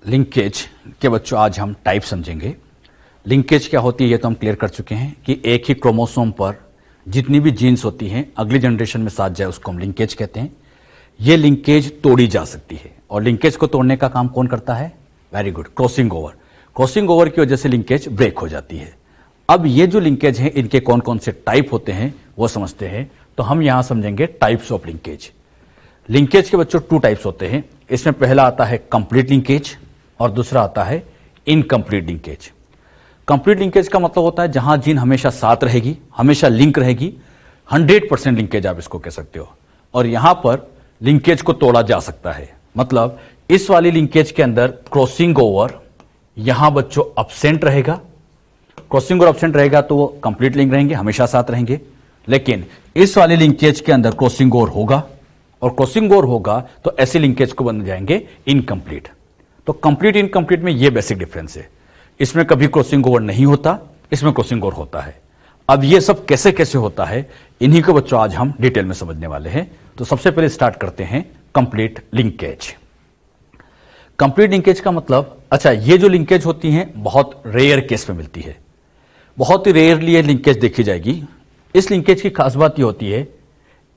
Linkage के बच्चों आज हम टाइप समझेंगे। लिंकेज क्या होती है ये तो हम क्लियर कर चुके हैं कि एक ही क्रोमोसोम पर जितनी भी जीन्स होती हैं अगली जनरेशन में साथ जाए उसको हम लिंकेज कहते हैं। ये लिंकेज तोड़ी जा सकती है और लिंकेज को तोड़ने का काम कौन करता है? Very good, crossing over. Crossing over की वजह से लिंकेज ब्रेक हो जाती है। अब ये जो लिंकेज है इनके कौन कौन से टाइप होते हैं वो समझते हैं। तो हम यहां समझेंगे टाइप्स ऑफ लिंकेज। लिंकेज के बच्चों 2 टाइप्स होते हैं। इसमें पहला आता है कंप्लीट लिंकेज और दूसरा आता है इनकम्प्लीट लिंकेज। कंप्लीट लिंकेज का मतलब होता है जहां जीन हमेशा साथ रहेगी, हमेशा लिंक रहेगी, 100% लिंकेज आप इसको कह सकते हो। और यहां पर लिंकेज को तोड़ा जा सकता है, मतलब इस वाली लिंकेज के अंदर क्रॉसिंग ओवर यहां बच्चों अब्सेंट रहेगा। क्रॉसिंग ओवर अब्सेंट रहेगा तो वो कंप्लीट लिंक रहेंगे, हमेशा साथ रहेंगे। लेकिन इस वाले लिंकेज के अंदर क्रॉसिंग ओवर होगा और क्रॉसिंग ओवर होगा तो ऐसे लिंकेज को बन जाएंगे इनकम्प्लीट। तो कंप्लीट इनकम्प्लीट में ये बेसिक डिफरेंस है। इसमें कभी क्रॉसिंग ओवर नहीं होता, इसमें क्रॉसिंग ओवर होता है। अब ये सब कैसे कैसे होता है इन्हीं को बच्चों आज हम डिटेल में समझने वाले हैं। तो सबसे पहले स्टार्ट करते हैं कंप्लीट लिंकेज। कंप्लीट लिंकेज का मतलब, अच्छा ये जो लिंकेज होती हैं बहुत रेयर केस में मिलती है, बहुत ही रेयरली ये लिंकेज देखी जाएगी। इस लिंकेज की खास बात ये होती है,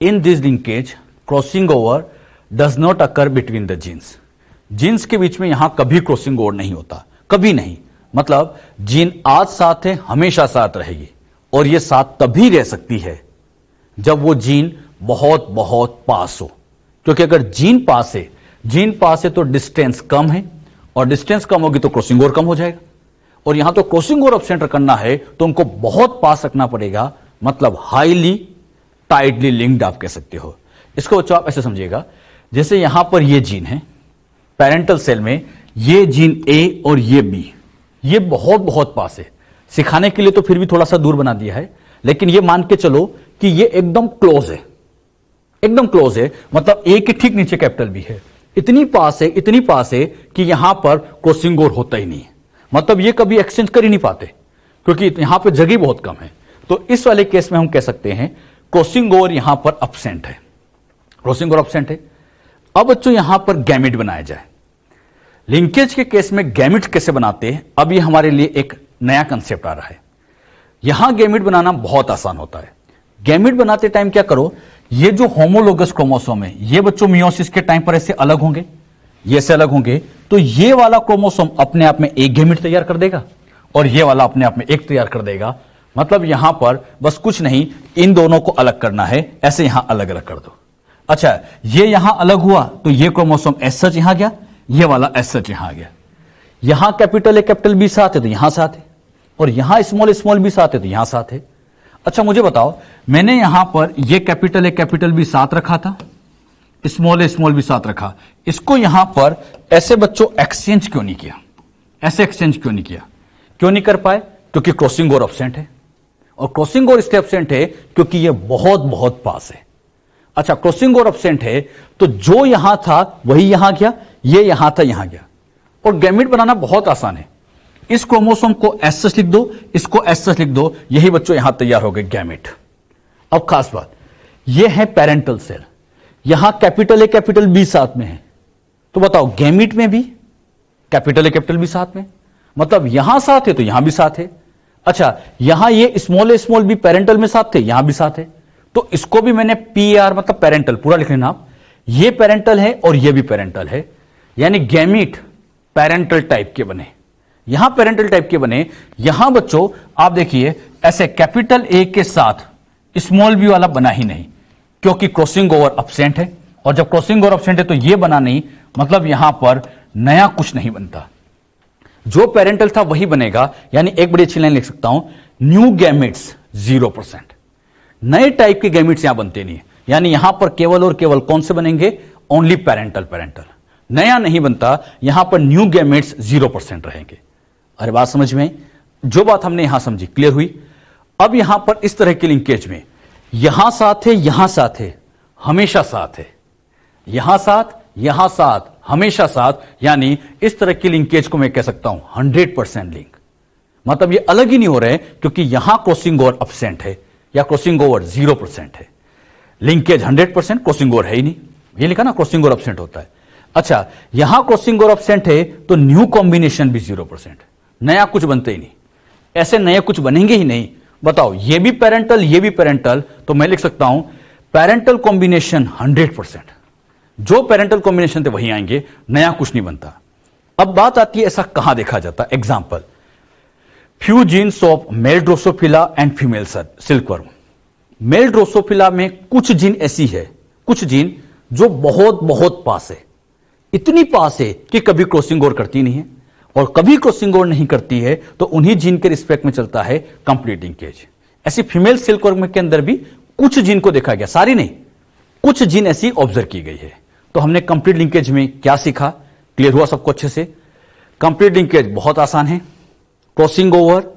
in this linkage crossing over does not occur between the genes. Genes के बीच में यहां कभी क्रॉसिंग ओवर नहीं होता, कभी नहीं। मतलब जीन आज साथ है, हमेशा साथ रहेगी। और यह साथ तभी रह सकती है जब वो जीन बहुत बहुत पास हो, क्योंकि अगर जीन पास है तो डिस्टेंस कम है और डिस्टेंस कम होगी तो क्रॉसिंग ओवर कम हो जाएगा। और यहां तो क्रॉसिंग ओवर अब्सेंट करना है तो उनको बहुत पास रखना पड़ेगा, मतलब हाईली टाइटली लिंक्ड आप कह सकते हो। इसको बच्चों आप ऐसे समझिएगा, जैसे यहां पर ये जीन है पेरेंटल सेल में, ये जीन ए और ये बी, ये बहुत बहुत पास है। सिखाने के लिए तो फिर भी थोड़ा सा दूर बना दिया है, लेकिन ये मान के चलो कि ये एकदम क्लोज है, एकदम क्लोज है। मतलब ए के ठीक नीचे कैपिटल बी है, इतनी पास है कि यहां पर क्रॉसिंग ओवर होता ही नहीं है। मतलब ये कभी एक्सचेंज कर ही नहीं पाते क्योंकि यहां पर जगह बहुत कम है। तो इस वाले केस में हम कह सकते हैं क्रॉसिंग ओवर यहां पर अब्सेंट है, क्रॉसिंग ओवर अब्सेंट है। अब बच्चों यहां पर गैमेट बनाया जाए। लिंकेज के केस में गैमेट कैसे बनाते हैं, अब ये हमारे लिए एक नया कंसेप्ट आ रहा है। यहां गैमेट बनाना बहुत आसान होता है। गैमेट बनाते टाइम क्या करो, ये जो होमोलोगस क्रोमोसोम है ये बच्चों मियोसिस के टाइम पर ऐसे अलग होंगे, ये से अलग होंगे, तो ये वाला क्रोमोसोम अपने आप में एक गैमेट तैयार कर देगा और ये वाला अपने आप में एक तैयार कर देगा। मतलब यहां पर बस कुछ नहीं, इन दोनों को अलग करना है, ऐसे यहां अलग अलग कर दो। अच्छा, ये यहां अलग हुआ तो ये क्रोमोसोम एस सच यहां गया, ये वाला एस सच यहां आ गया। यहां कैपिटल ए कैपिटल बी साथ है तो यहां साथ है, और यहां स्मॉल बी साथ है तो यहां साथ है। अच्छा मुझे बताओ, मैंने यहां पर ये कैपिटल ए कैपिटल बी साथ रखा था, स्मॉल ए बी साथ रखा, इसको यहां पर ऐसे बच्चों एक्सचेंज क्यों नहीं किया? ऐसे एक्सचेंज क्यों नहीं किया? क्यों नहीं कर पाए? क्योंकि क्रॉसिंग ओवर अब्सेंट है। और क्रॉसिंग ओवर इसलिए अब्सेंट है क्योंकि ये बहुत बहुत पास है। अच्छा, क्रॉसिंग ओवर अब्सेंट है तो जो यहां था वही यहां गया, ये यहां था यहां गया। और गैमेट बनाना बहुत आसान है। इस क्रोमोसोम को एस सच लिख दो, इसको एस सच लिख दो, यही बच्चों यहां तैयार हो गए गैमेट। अब खास बात, ये है पेरेंटल सेल, यहां कैपिटल ए कैपिटल बी साथ में है, तो बताओ गैमेट में भी कैपिटल ए कैपिटल बी साथ में, मतलब यहां साथ है तो यहां भी साथ है। अच्छा, यहां ये स्मॉल बी पेरेंटल में साथ थे, यहां भी साथ है, तो इसको भी मैंने पी आर मतलब पेरेंटल पूरा लिख लेना आप। ये पेरेंटल है और ये भी पेरेंटल है, यानी गैमीट पेरेंटल टाइप के बने, यहां पेरेंटल टाइप के बने। यहां बच्चों आप देखिए ऐसे कैपिटल ए के साथ स्मॉल बी वाला बना ही नहीं, क्योंकि क्रॉसिंग ओवर अब्सेंट है। और जब क्रॉसिंग ओवर अब्सेंट है तो यह बना नहीं, मतलब यहां पर नया कुछ नहीं बनता, जो पेरेंटल था वही बनेगा। यानी एक बड़ी अच्छी लाइन लिख सकता हूं, न्यू गैमेट्स 0%। नए टाइप के गैमेट्स यहां बनते नहीं है, यानी यहां पर केवल और केवल कौन से बनेंगे? Only parental. नया नहीं बनता, यहां पर न्यू गैमेट्स 0% रहेंगे। अरे बात समझ में? जो बात हमने यहां समझी क्लियर हुई। अब यहां पर इस तरह के लिंकेज में यहां साथ है, यहां साथ है, हमेशा साथ है, यहां साथ हमेशा साथ, यानी इस तरह की लिंकेज को मैं कह सकता हूं 100% लिंक। मतलब ये अलग ही नहीं हो रहे क्योंकि यहां क्रॉसिंग ओवर अब्सेंट है या क्रॉसिंग ओवर 0% है। लिंकेज 100%, क्रॉसिंग ओवर है ही नहीं, ये लिखा ना क्रॉसिंग ओवर अब्सेंट होता है। अच्छा, यहां क्रॉसिंग ओवर एब्सेंट है तो न्यू कॉम्बिनेशन भी 0%, नया कुछ बनते ही नहीं, ऐसे नए कुछ बनेंगे ही नहीं। बताओ, ये भी पेरेंटल, ये भी पेरेंटल, तो मैं लिख सकता हूं पेरेंटल कॉम्बिनेशन 100%, जो पेरेंटल कॉम्बिनेशन थे वही आएंगे, नया कुछ नहीं बनता। अब बात आती है ऐसा कहां देखा जाता। Example, few jeans of male Drosophila and female silkworm. Male Drosophila में कुछ जीन ऐसी है, कुछ जीन जो बहुत बहुत पास है, इतनी पास है कि कभी क्रॉसिंग ओवर करती नहीं है, और कभी क्रॉसिंग ओवर नहीं करती है तो उन्हीं जीन के रिस्पेक्ट में चलता है कंप्लीट लिंकेज। ऐसी फीमेल सिल्कवर्म के अंदर भी कुछ जीन को देखा गया, सारी नहीं, कुछ जीन ऐसी ऑब्जर्व की गई है। तो हमने कंप्लीट लिंकेज में क्या सीखा, क्लियर हुआ सबको अच्छे से? कंप्लीट लिंकेज बहुत आसान है, क्रॉसिंग ओवर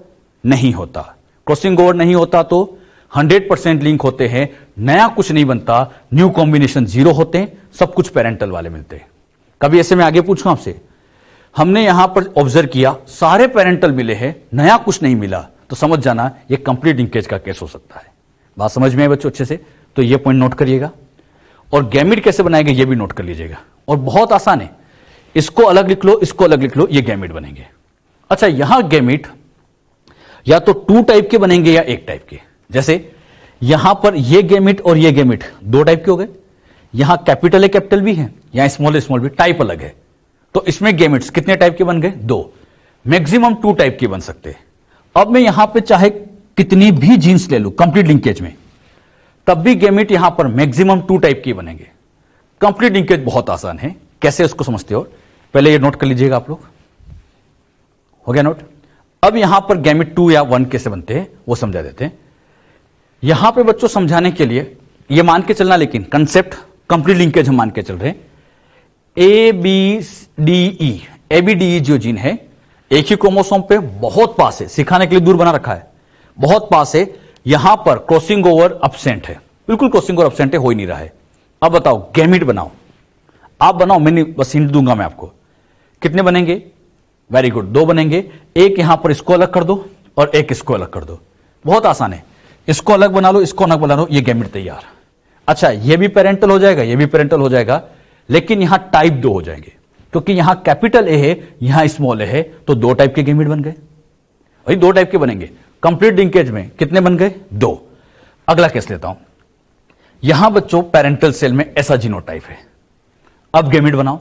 नहीं होता, क्रॉसिंग ओवर नहीं होता तो 100% लिंक होते हैं, नया कुछ नहीं बनता, न्यू कॉम्बिनेशन 0 होते हैं, सब कुछ पेरेंटल वाले मिलते हैं। कभी ऐसे मैं आगे पूछूं आपसे, हमने यहां पर ऑब्जर्व किया सारे पेरेंटल मिले हैं, नया कुछ नहीं मिला, तो समझ जाना ये कंप्लीट लिंकेज का केस हो सकता है। बात समझ में है बच्चों अच्छे से? तो ये पॉइंट नोट करिएगा, और गैमिट कैसे बनाएंगे ये भी नोट कर लीजिएगा, और बहुत आसान है, इसको अलग लिख लो, इसको अलग लिख लो, ये गैमिट बनेंगे। अच्छा, यहां गैमिट या तो 2 टाइप के बनेंगे या 1 टाइप के। जैसे यहां पर ये गैमिट और ये गैमिट 2 टाइप के हो गए, यहां कैपिटल ए कैपिटल भी है, यहां स्मॉल ए स्मॉल भी, टाइप अलग है, तो इसमें गैमिट्स कितने टाइप के बन गए? 2, मैक्सिमम 2 टाइप के बन सकते हैं। अब मैं यहां पे चाहे कितनी भी जीन्स ले लूं कंप्लीट लिंकेज में, तब भी गैमिट यहां पर मैक्सिमम 2 टाइप के बनेंगे। कंप्लीट लिंकेज बहुत आसान है, कैसे उसको समझते हो पहले ये नोट कर लीजिएगा आप लोग। हो गया नोट? अब यहां पर गैमिट 2 या 1 कैसे बनते हैं वो समझा देते हैं। यहां पे बच्चों समझाने के लिए ये मान के चलना, लेकिन कंसेप्ट कंप्लीट लिंकेज हम मान के चल रहे हैं। ABDE जो जीन है एक ही क्रोमोसोम पे बहुत पास है, सिखाने के लिए दूर बना रखा है, बहुत पास है, यहां पर क्रॉसिंग ओवर एब्सेंट है, बिल्कुल क्रॉसिंग ओवर एब्सेंट है, हो ही नहीं रहा है। अब बताओ गैमिट बनाओ, आप बनाओ, मैंने बस हिंट दूंगा मैं आपको। कितने बनेंगे? वेरी गुड, 2 बनेंगे। एक यहां पर इसको अलग कर दो और एक इसको अलग कर दो, बहुत आसान है, इसको अलग बना लो, इसको अलग बना लो, ये गैमिट तैयार। अच्छा, ये भी पेरेंटल हो जाएगा, ये भी पेरेंटल हो जाएगा, लेकिन यहां टाइप 2 हो जाएंगे, क्योंकि यहां कैपिटल ए है, यहां स्मॉल ए है, तो 2 टाइप के गैमिट बन गए। वही 2 टाइप के बनेंगे। कंप्लीट लिंकेज में कितने बन गए? 2। अगला केस लेता हूं, यहां बच्चों पेरेंटल सेल में ऐसा जीनोटाइप है। अब गैमिट बनाओ,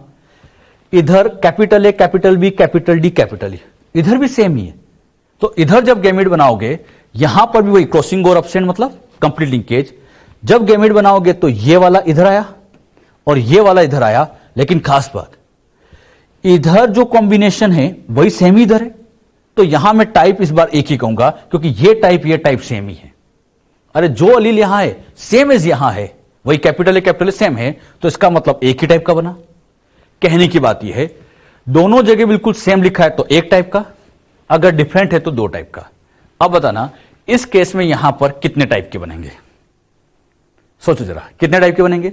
इधर capital A capital B capital D capital E, इधर भी सेम ही है, तो इधर जब गैमिट बनाओगे यहां पर भी वही क्रॉसिंग ओवर एब्सेंट मतलब कंप्लीट लिंकेज। जब गैमिट बनाओगे तो ये वाला इधर आया और ये वाला इधर आया, लेकिन खास बात, इधर जो कॉम्बिनेशन है वही सेम ही इधर है, तो यहां मैं टाइप इस बार एक ही कहूंगा, क्योंकि ये टाइप सेम ही है। अरे जो अलील यहां है सेम एज यहां है, वही कैपिटल ए सेम है, तो इसका मतलब एक ही टाइप का बना। कहने की बात यह है, दोनों जगह बिल्कुल सेम लिखा है तो 1 टाइप का, अगर डिफरेंट है तो 2 टाइप का। अब बताना इस केस में यहां पर कितने टाइप के बनेंगे? सोचो जरा, कितने टाइप के बनेंगे?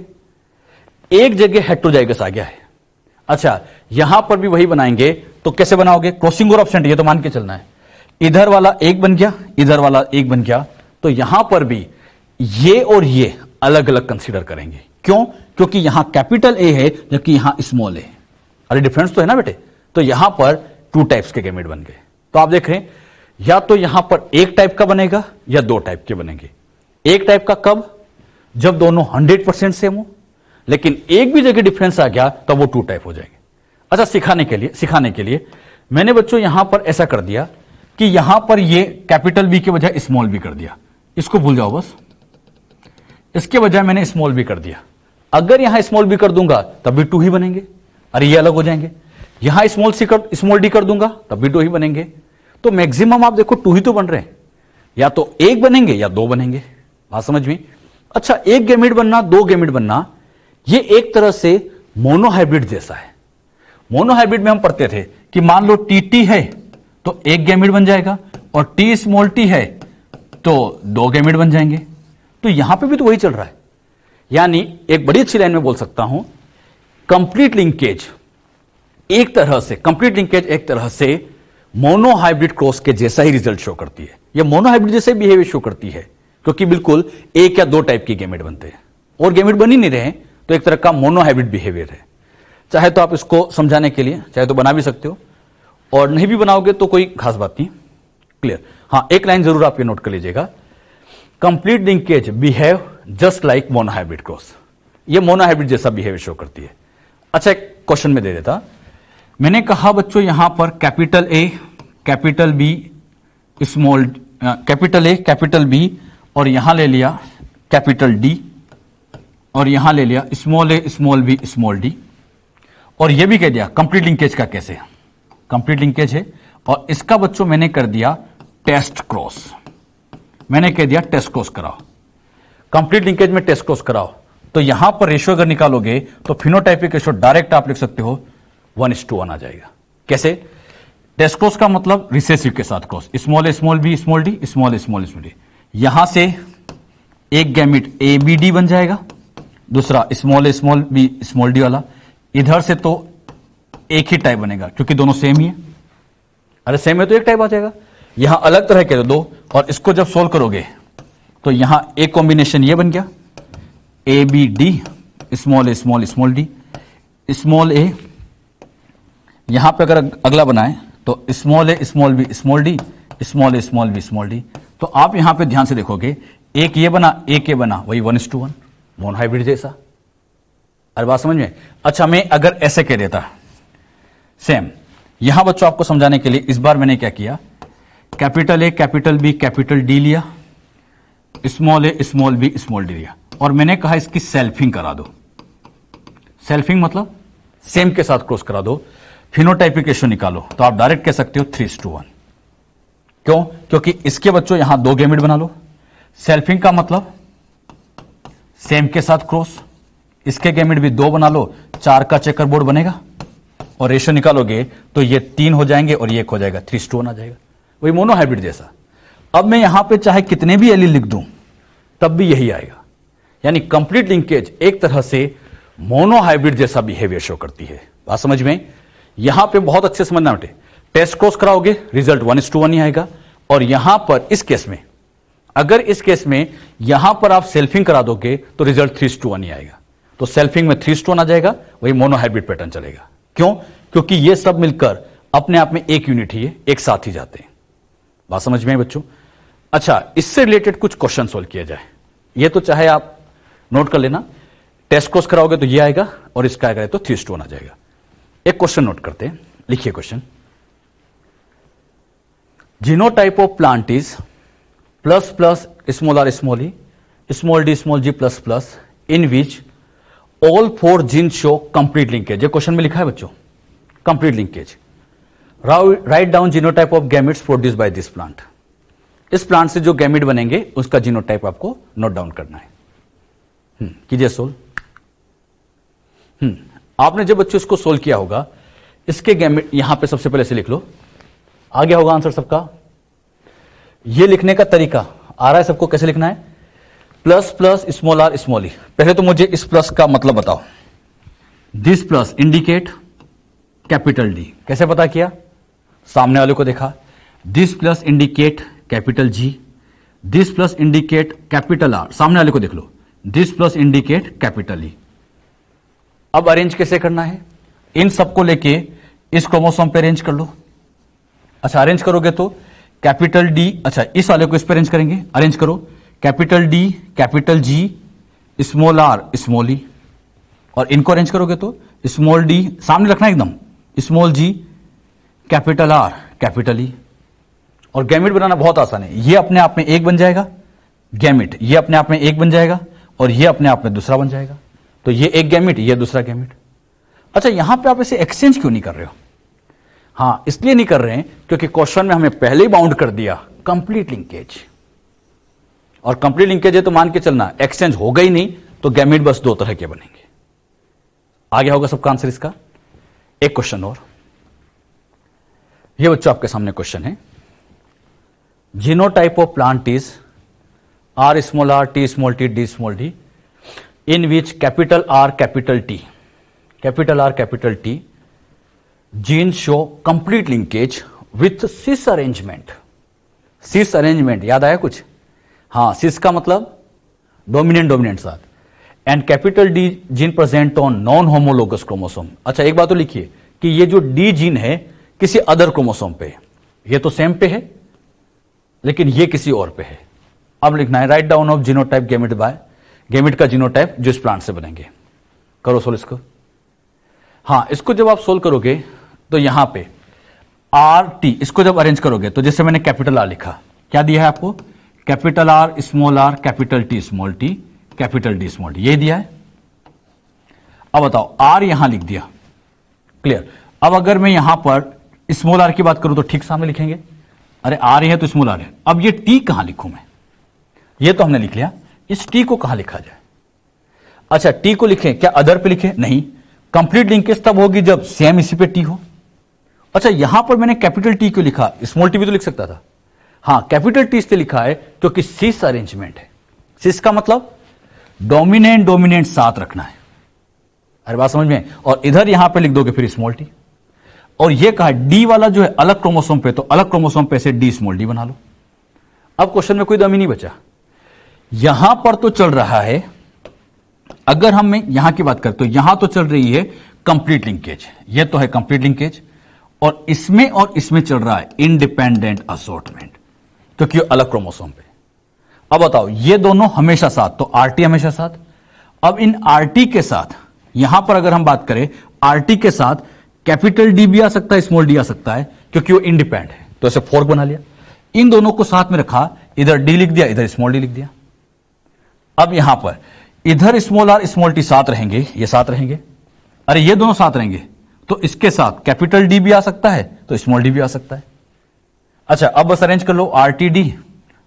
एक जगह हेटेरोजाइगस आ गया है। अच्छा, यहां पर भी वही बनाएंगे, तो कैसे बनाओगे? क्रॉसिंग ओवर एब्सेंट, ये तो मान के चलना है, इधर वाला 1 बन गया, इधर वाला 1 बन गया, तो यहां पर भी ये और ये अलग अलग कंसीडर करेंगे। क्यों? क्योंकि यहां कैपिटल ए है जबकि यहां स्मॉल ए। अरे डिफरेंस तो है ना बेटे, तो यहां पर 2 टाइप्स के गैमेट बन गए। तो आप देख रहे हैं, या तो यहां पर 1 टाइप का बनेगा या 2 टाइप के बनेंगे। 1 टाइप का कब? जब दोनों 100% सेम हो, लेकिन एक भी जगह डिफरेंस आ गया तब वो 2 टाइप हो जाएंगे। अच्छा, सिखाने के लिए मैंने बच्चों यहां पर ऐसा कर दिया कि यहां पर ये कैपिटल बी के बजाय स्मॉल बी कर दिया, इसको भूल जाओ बस, इसके बजाय मैंने स्मॉल बी कर दिया। अगर यहां स्मॉल बी कर दूंगा तब भी 2 ही बनेंगे, अरे ये अलग हो जाएंगे। यहां स्मॉल डी कर दूंगा तब भी 2 ही बनेंगे। तो मैक्सिमम आप देखो 2 ही तो बन रहे हैं, या तो 1 बनेंगे या 2 बनेंगे। बात समझ में? अच्छा, 1 गैमेट बनना, 2 गैमेट बनना, ये एक तरह से मोनोहाइब्रिड जैसा है। मोनोहाइब्रिड में हम पढ़ते थे कि मान लो टी है तो 1 गैमेट बन जाएगा, और टी स्मॉल टी है तो 2 गैमेट बन जाएंगे। तो यहां पे भी तो वही चल रहा है। यानी एक बड़ी अच्छी लाइन में बोल सकता हूं, कंप्लीट लिंकेज एक तरह से मोनोहाइब्रिड क्रॉस के जैसा ही रिजल्ट शो करती है। यह मोनोहाइब्रिड जैसे बिहेवियर शो करती है, क्योंकि बिल्कुल 1 या 2 टाइप के गैमेट बनते हैं, और गैमेट बन ही नहीं रहे, तो एक तरह का मोनोहाइब्रिड बिहेवियर है। चाहे तो आप इसको समझाने के लिए चाहे तो बना भी सकते हो, और नहीं भी बनाओगे तो कोई खास बात नहीं। क्लियर? हाँ, एक लाइन जरूर आप ये नोट कर लीजिएगा, complete linkage behave just like monohybrid cross. ये मोनोहाइब्रिड जैसा बिहेवियर शो करती है। अच्छा, एक क्वेश्चन में दे देता, मैंने कहा बच्चों यहां पर capital A capital B small, capital A capital B, और यहां ले लिया कैपिटल डी, और यहां ले लिया स्मॉल ए स्मॉल बी स्मॉल डी, और यह भी कह दिया कंप्लीट लिंकेज का कैसे, कंप्लीट लिंकेज है, और इसका बच्चों मैंने कर दिया टेस्ट क्रॉस। मैंने कह दिया टेस्ट क्रॉस कराओ, कंप्लीट लिंकेज में टेस्ट क्रॉस कराओ। तो यहां पर रेशियो अगर निकालोगे तो फिनोटाइपिक रेशियो डायरेक्ट आप लिख सकते हो 1:1 आ जाएगा। कैसे? टेस्ट क्रॉस का मतलब रिसेसिव के साथ क्रॉस, स्मॉल ए small B small D small ए स्मॉल डी। यहां से एक गैमिट ए बी डी बन जाएगा, दूसरा स्मॉल ए स्मॉल बी स्मॉल डी वाला। इधर से तो एक ही टाइप बनेगा क्योंकि दोनों सेम ही है। अरे सेम है तो एक टाइप आ जाएगा। यहां अलग तरह के दो, और इसको जब सोल्व करोगे तो यहां एक कॉम्बिनेशन ये बन गया A B D small A small D small a. यहां पे अगर अगला बनाए तो स्मॉल ए small B small D small ए स्मॉल बी स्मॉल डी। तो आप यहां पे ध्यान से देखोगे, एक ये बना एक ये बना, वही 1:1 मोनोहाइब्रिड जैसा। अरे बात समझ में? अच्छा, मैं अगर ऐसे कह देता सेम, यहां बच्चों आपको समझाने के लिए इस बार मैंने क्या किया, capital A capital B capital D लिया, स्मॉल ए स्मॉल बी स्मॉल डी लिया, और मैंने कहा इसकी सेल्फिंग करा दो। सेल्फिंग मतलब सेम के साथ क्रॉस करा दो, फिनोटाइपिक रेशियो निकालो। तो आप डायरेक्ट कह सकते हो 3:1। क्यों? क्योंकि इसके बच्चों यहां दो गैमेट बना लो। सेल्फिंग का मतलब सेम के साथ क्रॉस, इसके गैमेट भी दो बना लो, 4 का चेकर बोर्ड बनेगा, और रेशियो निकालोगे तो ये 3 हो जाएंगे और ये 1 हो जाएगा, 3:1 आ जाएगा, वही मोनोहाइब्रिड जैसा। अब मैं यहां पे चाहे कितने भी एलील लिख दूं तब भी यही आएगा। यानी कंप्लीट लिंकेज एक तरह से मोनोहाइब्रिड जैसा बिहेवियर शो करती है। बात समझ में? यहां पे बहुत अच्छे समझना बेटे, टेस्ट क्रॉस कराओगे रिजल्ट 1:1 ही आएगा, और यहां पर इस केस में, अगर इस केस में यहां पर आप सेल्फिंग करा दोगे तो रिजल्ट 3:1 ही आएगा। तो सेल्फिंग में 3:1 आ जाएगा, वही मोनोहाइब्रिड पैटर्न चलेगा। क्यों? क्योंकि ये सब मिलकर अपने आप में एक यूनिट ही है, एक साथ ही जाते हैं। बात समझ में बच्चों? अच्छा, इससे रिलेटेड कुछ क्वेश्चन सोल्व किया जाए। ये तो चाहे आप नोट कर लेना, टेस्ट क्रॉस कराओगे तो ये आएगा, और इसका आएगा तो 3:1 आ जाएगा। एक क्वेश्चन नोट करते हैं, लिखिए question. Genotype of plant is plus plus small are small E small D small G plus plus in which all 4 gene show complete linkage. ये क्वेश्चन में लिखा है बच्चों, complete linkage. Right down genotype of gametes produce by this plant. इस plant से जो gamete बनेंगे उसका जीनोटाइप आपको नोट डाउन करना है। कीजिए सोल्व। आपने जब बच्चों इसको सोल्व किया होगा, इसके गैमेट यहां पे सबसे पहले से लिख लो, आ गया होगा आंसर सबका। ये लिखने का तरीका आ रहा है सबको, कैसे लिखना है? Plus plus small are small e. पहले तो मुझे इस प्लस का मतलब बताओ। This plus indicate capital D. कैसे पता किया? सामने वाले को देखा। This plus indicate capital G, this plus indicate capital R, सामने वाले को देख लो। This plus indicate capital E. अब अरेंज कैसे करना है? इन सबको लेके इस क्रोमोसोम पे अरेंज कर लो। अच्छा, अरेंज करोगे तो कैपिटल डी, अच्छा इस वाले को इस पे अरेंज करेंगे, अरेंज करो। Capital D capital G small are small e, और इनको अरेंज करोगे तो स्मॉल डी सामने रखना एकदम, small G capital R capital E. और गैमेट बनाना बहुत आसान है, ये अपने आप में एक बन जाएगा गैमेट, ये अपने आप में एक बन जाएगा, और ये अपने आप में दूसरा बन जाएगा। तो ये एक गैमेट, ये दूसरा गैमेट। अच्छा, यहां पे आप इसे एक्सचेंज क्यों नहीं कर रहे हो? हां, इसलिए नहीं कर रहे हैं क्योंकि क्वेश्चन में हमें पहले ही बाउंड कर दिया कंप्लीट लिंकेज, और कंप्लीट लिंकेज है तो मान के चलना एक्सचेंज होगा ही नहीं, तो गैमेट बस 2 तरह के बनेंगे। आ गया होगा सबका आंसर इसका। एक क्वेश्चन और, ये बच्चों आपके सामने क्वेश्चन है। Genotype of plant is R small R T small T D small D in which capital R capital T gene show complete linkage with cis arrangement. Cis arrangement याद आया कुछ? हां, सिस का मतलब डोमिनेंट साथ। And capital D gene present on non homologous chromosome. अच्छा एक बात तो लिखिए कि ये जो डी जीन है किसी अदर क्रोमोसोम पे है, ये तो सेम पे है लेकिन ये किसी और पे है। अब लिखना है right down of genotype gamete by, gamete का जीनोटाइप जो इस प्लांट से बनेंगे। करो सोल्व इसको। हां इसको जब आप सोल्व करोगे तो यहां पे आर टी, इसको जब अरेंज करोगे तो जैसे मैंने कैपिटल आर लिखा, क्या दिया है आपको, capital R small are capital T small t capital D small T, ये दिया है। अब बताओ आर यहां लिख दिया, क्लियर। अब अगर मैं यहां पर स्मॉल आर की बात करूं तो ठीक सामने लिखेंगे, अरे आर है तो स्मॉल आर है। अब ये टी कहां लिखूं मैं, ये तो हमने लिख लिया, इस टी को कहां लिखा जाए। अच्छा टी को लिखें, क्या अदर पे लिखें, नहीं, कंप्लीट लिंकेज तब होगी जब सेम इसी पे टी हो। अच्छा यहां पर मैंने कैपिटल टी क्यों लिखा, स्मॉल टी भी तो लिख सकता था। हां कैपिटल टी इसलिए लिखा है क्योंकि सिस अरेंजमेंट है। सिस का मतलब डोमिनेंट डोमिनेंट साथ रखना है, अरे बात समझ में। और इधर यहां पे लिख दोगे फिर स्मॉल टी, और ये कहा डी वाला जो है अलग क्रोमोसोम पे, तो अलग क्रोमोसोम पे से डी स्मॉल डी बना लो। अब क्वेश्चन में कोई दम ही नहीं बचा। यहां पर तो चल रहा है, अगर हम यहां की बात करें तो यहां तो चल रही है कंप्लीट लिंकेज, ये तो है कंप्लीट लिंकेज, और इसमें चल रहा है इंडिपेंडेंट असॉर्टमेंट क्योंकि अलग क्रोमोसोम पे। अब बताओ ये दोनों हमेशा साथ, तो आरटी हमेशा साथ। अब इन आरटी के साथ यहां पर अगर हम बात करें, आरटी के साथ कैपिटल डी भी आ सकता है स्मॉल डी आ सकता है क्योंकि वो इंडिपेंडेंट है, तो ऐसे फोर्क बना लिया, इन दोनों को साथ में रखा, इधर डी लिख दिया इधर स्मॉल डी लिख दिया। अब यहां पर इधर स्मॉल आर स्मॉल टी साथ रहेंगे, ये साथ रहेंगे, अरे ये दोनों साथ रहेंगे तो इसके साथ कैपिटल डी भी आ सकता है तो स्मॉल डी भी आ सकता है। अच्छा अब बस अरेंज कर लो, R T D,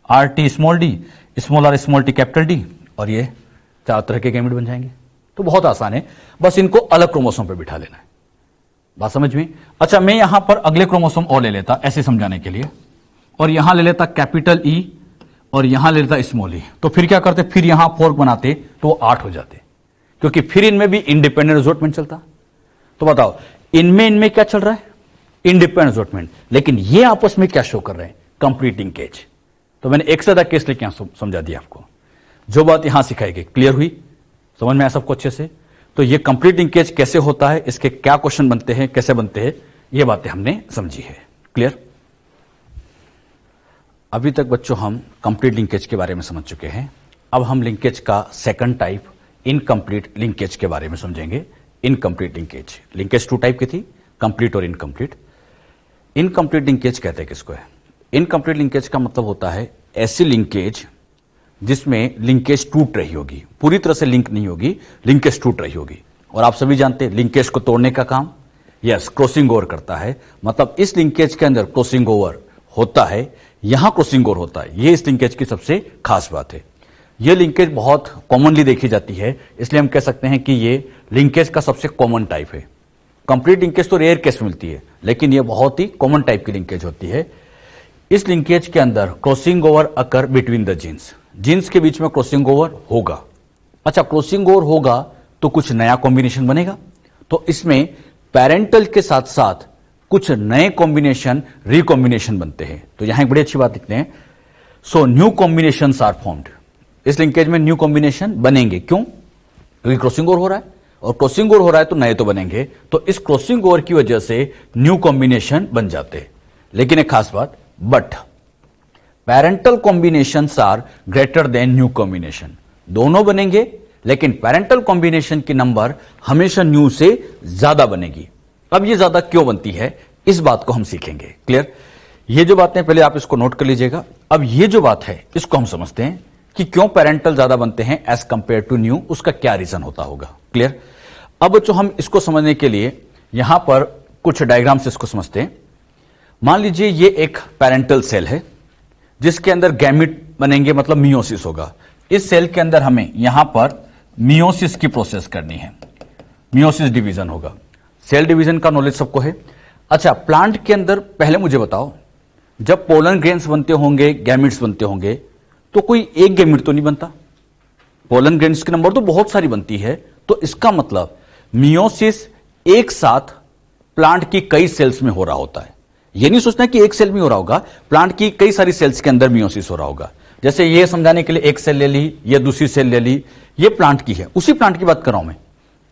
R T small D, small are small t capital D, और ये चार तरह के गैमेट बन जाएंगे। तो बहुत आसान है, बस इनको अलग क्रोमोसोम पे बिठा लेना है, बात समझ में। अच्छा मैं यहां पर अगले क्रोमोसोम और ले लेता ऐसे समझाने के लिए, और यहां ले लेता कैपिटल ई और यहां ले लेता स्मॉल ई, तो फिर क्या करते, फिर यहां फोर्क बनाते तो वो 8 हो जाते, क्योंकि फिर इनमें भी इंडिपेंडेंट असॉर्टमेंट चलता। तो बताओ इनमें क्या चल रहा है, इंडिपेंडेंट असॉर्टमेंट, लेकिन ये आपस में क्या शो कर रहे हैं, कंप्लीट लिंकेज। तो मैंने एक से ज्यादा केस लेके समझा दिया आपको, जो बात यहां सिखाई गई क्लियर हुई, समझ में आया सबको अच्छे से। तो ये कंप्लीट लिंकेज कैसे होता है, इसके क्या क्वेश्चन बनते हैं, कैसे बनते हैं, ये बातें हमने समझी है, क्लियर। अभी तक बच्चों हम कंप्लीट लिंकेज के बारे में समझ चुके हैं। अब हम लिंकेज का सेकंड टाइप इनकम्प्लीट लिंकेज के बारे में समझेंगे। इनकम्प्लीट लिंकेज, लिंकेज 2 टाइप की थी, कंप्लीट और इनकम्प्लीट। इनकम्प्लीट लिंकेज कहते हैं किसको है, इनकम्प्लीट लिंकेज का मतलब होता है ऐसी लिंकेज जिसमें लिंकेज टूट रही होगी, पूरी तरह से लिंक नहीं होगी, लिंकेज टूट रही होगी। और आप सभी जानते हैं लिंकेज को तोड़ने का काम यस क्रॉसिंग ओवर करता है, मतलब इस लिंकेज के अंदर क्रॉसिंग ओवर होता है, यहां क्रॉसिंग ओवर होता है, ये इस लिंकेज की सबसे खास बात है। ये लिंकेज बहुत कॉमनली देखी जाती है, इसलिए हम कह सकते हैं कि ये लिंकेज का सबसे कॉमन टाइप है। कंप्लीट लिंकेज तो रेयर केस मिलती है, लेकिन ये बहुत ही कॉमन टाइप की लिंकेज होती है। इस लिंकेज के अंदर crossing over occur between the genes, genes के बीच में क्रॉसिंग ओवर होगा। अच्छा क्रॉसिंग ओवर होगा तो कुछ नया कॉम्बिनेशन बनेगा, तो इसमें पेरेंटल के साथ साथ कुछ नए कॉम्बिनेशन रिकॉम्बिनेशन बनते हैं। तो यहां एक बड़ी अच्छी बात लिखते हैं, so new combinations are formed. इस लिंकेज में न्यू कॉम्बिनेशन बनेंगे, क्यों, क्योंकि क्रॉसिंग ओवर हो रहा है, और क्रॉसिंग ओवर हो रहा है तो नए तो बनेंगे, तो इस क्रॉसिंग ओवर की वजह से न्यू कॉम्बिनेशन बन जाते हैं। लेकिन एक खास बात, but parental combinations are greater than new combination. दोनों बनेंगे लेकिन पेरेंटल कॉम्बिनेशन की नंबर हमेशा न्यू से ज्यादा बनेगी। अब ये ज्यादा क्यों बनती है, इस बात को हम सीखेंगे, क्लियर। ये जो बातें पहले आप इसको नोट कर लीजिएगा। अब ये जो बात है इसको हम समझते हैं कि क्यों पेरेंटल ज्यादा बनते हैं एज कंपेयर टू न्यू, उसका क्या रीजन होता होगा, क्लियर। अब जो हम इसको समझने के लिए यहां पर कुछ डायग्राम से इसको समझते हैं। मान लीजिए ये एक पेरेंटल सेल है जिसके अंदर गैमेट बनेंगे, मतलब मियोसिस होगा। इस सेल के अंदर हमें यहां पर मियोसिस की प्रोसेस करनी है, मियोसिस डिवीजन होगा। सेल डिवीजन का नॉलेज सबको है। अच्छा प्लांट के अंदर पहले मुझे बताओ, जब पोलन ग्रेन्स बनते होंगे, गैमेट्स बनते होंगे, तो कोई एक गैमेट तो नहीं बनता, पोलन ग्रेन्स की नंबर तो बहुत सारी बनती है। तो इसका मतलब मियोसिस एक साथ प्लांट की कई सेल्स में हो रहा होता है। यह नहीं सोचना कि एक सेल में हो रहा होगा, प्लांट की कई सारी सेल्स के अंदर मियोसिस हो रहा होगा। जैसे ये समझाने के लिए एक सेल ले ली, ये दूसरी सेल ले ली, ये प्लांट की है, उसी प्लांट की बात कर रहा हूं मैं।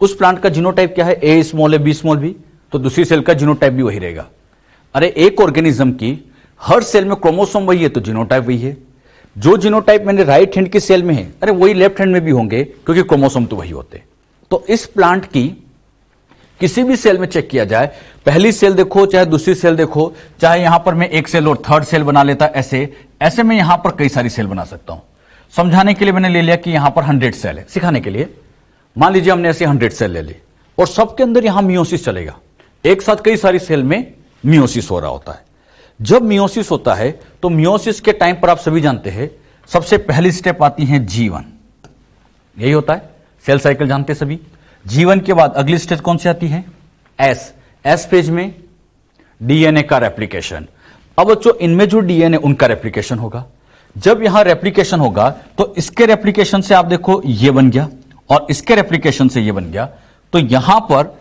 उस प्लांट का जीनोटाइप क्या है, ए स्मॉल है, बी स्मॉल भी, तो दूसरी सेल का जीनोटाइप भी वही रहेगा। अरे एक ऑर्गेनिज्म की हर सेल में क्रोमोसोम वही है तो जीनोटाइप वही है। जो जीनोटाइप मैंने राइट हैंड की सेल में है, अरे वही लेफ्ट हैंड में भी होंगे, क्योंकि क्रोमोसोम तो वही होते। तो इस प्लांट की किसी भी सेल में चेक किया जाए, पहली सेल देखो चाहे दूसरी सेल देखो, चाहे यहां पर मैं एक सेल और थर्ड सेल बना लेता, ऐसे मैं यहां पर कई सारी सेल बना सकता हूं। समझाने के लिए मैंने ले लिया कि यहां पर 100 सेल है, सिखाने के लिए मान लीजिए हमने ऐसे 100 सेल ले ली और सबके अंदर यहां मियोसिस चलेगा, एक साथ कई सारी सेल में मियोसिस हो रहा होता है। जब मियोसिस होता है तो मियोसिस के टाइम पर आप सभी जानते हैं सबसे पहली स्टेप आती है G1, यही होता है, सेल साइकिल जानते हैं सभी। G1 के बाद अगली स्टेज कौन सी आती है, एस फेज में डीएनए का रेप्लिकेशन। अब बच्चों इनमें जो डीएनए उनका रेप्लिकेशन होगा, जब यहां रेप्लिकेशन होगा तो इसके रेप्लिकेशन से आप देखो ये बन गया और इसके रेप्लिकेशन से ये बन गया, तो यहां पर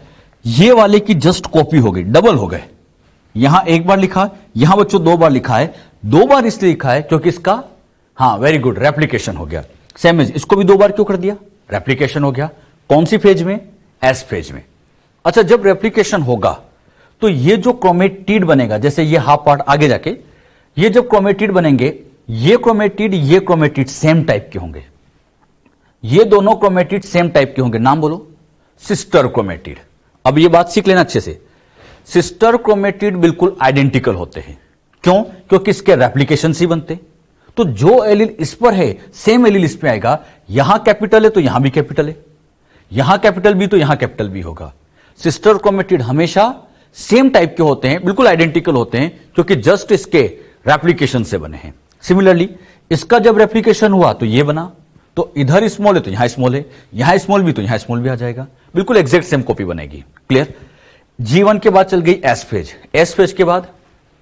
ये वाले की जस्ट कॉपी हो गई, डबल हो गए। यहां एक बार लिखा, यहां बच्चों 2 बार लिखा है, 2 बार इसलिए लिखा है क्योंकि इसका, हाँ वेरी गुड, रेप्लिकेशन हो गया। सेम एज इसको भी 2 बार क्यों कर दिया, रेप्लिकेशन हो गया। कौन सी फेज में, एस फेज में। अच्छा जब रेप्लिकेशन होगा तो ये जो क्रोमेटिड बनेगा, जैसे ये हाफ पार्ट आगे जाके, ये जब क्रोमेटिड बनेंगे, ये क्रोमेटिड सेम टाइप के होंगे, ये दोनों क्रोमेटिड सेम टाइप के होंगे। नाम बोलो, सिस्टर क्रोमेटिड। अब ये बात सीख लेना अच्छे से, सिस्टर क्रोमेटिड बिल्कुल आइडेंटिकल होते हैं। क्यों, क्योंकि इसके रेप्लिकेशन ही बनते। तो जो एलील इस पर है सेम एलील इस पे आएगा, यहां कैपिटल है तो यहां भी कैपिटल है, यहां कैपिटल बी तो यहां कैपिटल बी होगा। सिस्टर क्रोमेटिड हमेशा सेम टाइप के होते हैं, बिल्कुल आइडेंटिकल होते हैं, क्योंकि जस्ट इसके रेप्लिकेशन से बने हैं। सिमिलरली इसका जब रेप्लिकेशन हुआ तो ये बना, तो इधर स्मॉल है तो यहां स्मॉल है, यहां स्मॉल भी तो यहां स्मॉल भी आ जाएगा, बिल्कुल एग्जैक्ट सेम कॉपी बनेगी। क्लियर। G1 के बाद चल गई एस फेज, एस फेज के बाद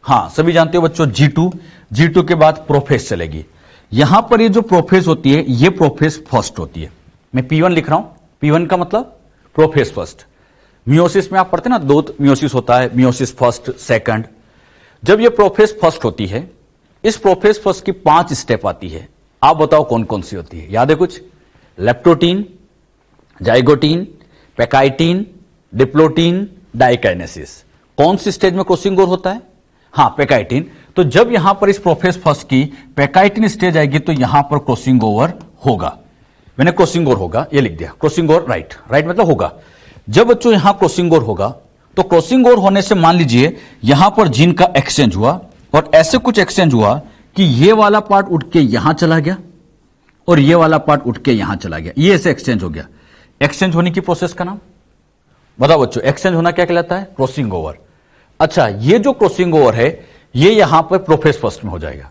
हां सभी जानते हो बच्चों G2 के बाद प्रोफेज चलेगी। यहां पर ये जो प्रोफेज होती है ये प्रोफेज फर्स्ट होती है। मैं P1 लिख रहा हूं, P1 का मतलब प्रोफेज फर्स्ट। मियोसिस में आप पढ़ते ना, 2 मियोसिस होता है, मियोसिस फर्स्ट सेकंड। जब ये प्रोफेज फर्स्ट होती है, इस प्रोफेज फर्स्ट की 5 स्टेप आती है। आप बताओ कौन कौन सी होती है, याद है कुछ? Leptotene, zygotene, pachytene, diplotene, diakinesis. कौन सी स्टेज में क्रॉसिंग ओवर होता है? हां पेकाइटीन। तो जब यहां पर इस प्रोफेज फर्स्ट की पेकाइटीन स्टेज आएगी तो यहां पर क्रॉसिंग ओवर होगा। मैंने क्रॉसिंग ओवर होगा ये लिख दिया, क्रॉसिंग ओवर राइट मतलब होगा। जब बच्चों यहां क्रॉसिंग ओवर होगा तो क्रॉसिंग ओवर होने से मान लीजिए यहां पर जीन का एक्सचेंज हुआ और ऐसे कुछ एक्सचेंज हुआ कि ये वाला पार्ट उठ के यहां चला गया और ये वाला पार्ट उठ के यहां चला गया, ये ऐसे एक्सचेंज हो गया। एक्सचेंज होने की प्रोसेस का नाम बताओ बच्चों, एक्सचेंज होना क्या कहलाता है? Crossing over. अच्छा ये जो क्रॉसिंग ओवर है ये यहां पर प्रोफेज फर्स्ट में हो जाएगा।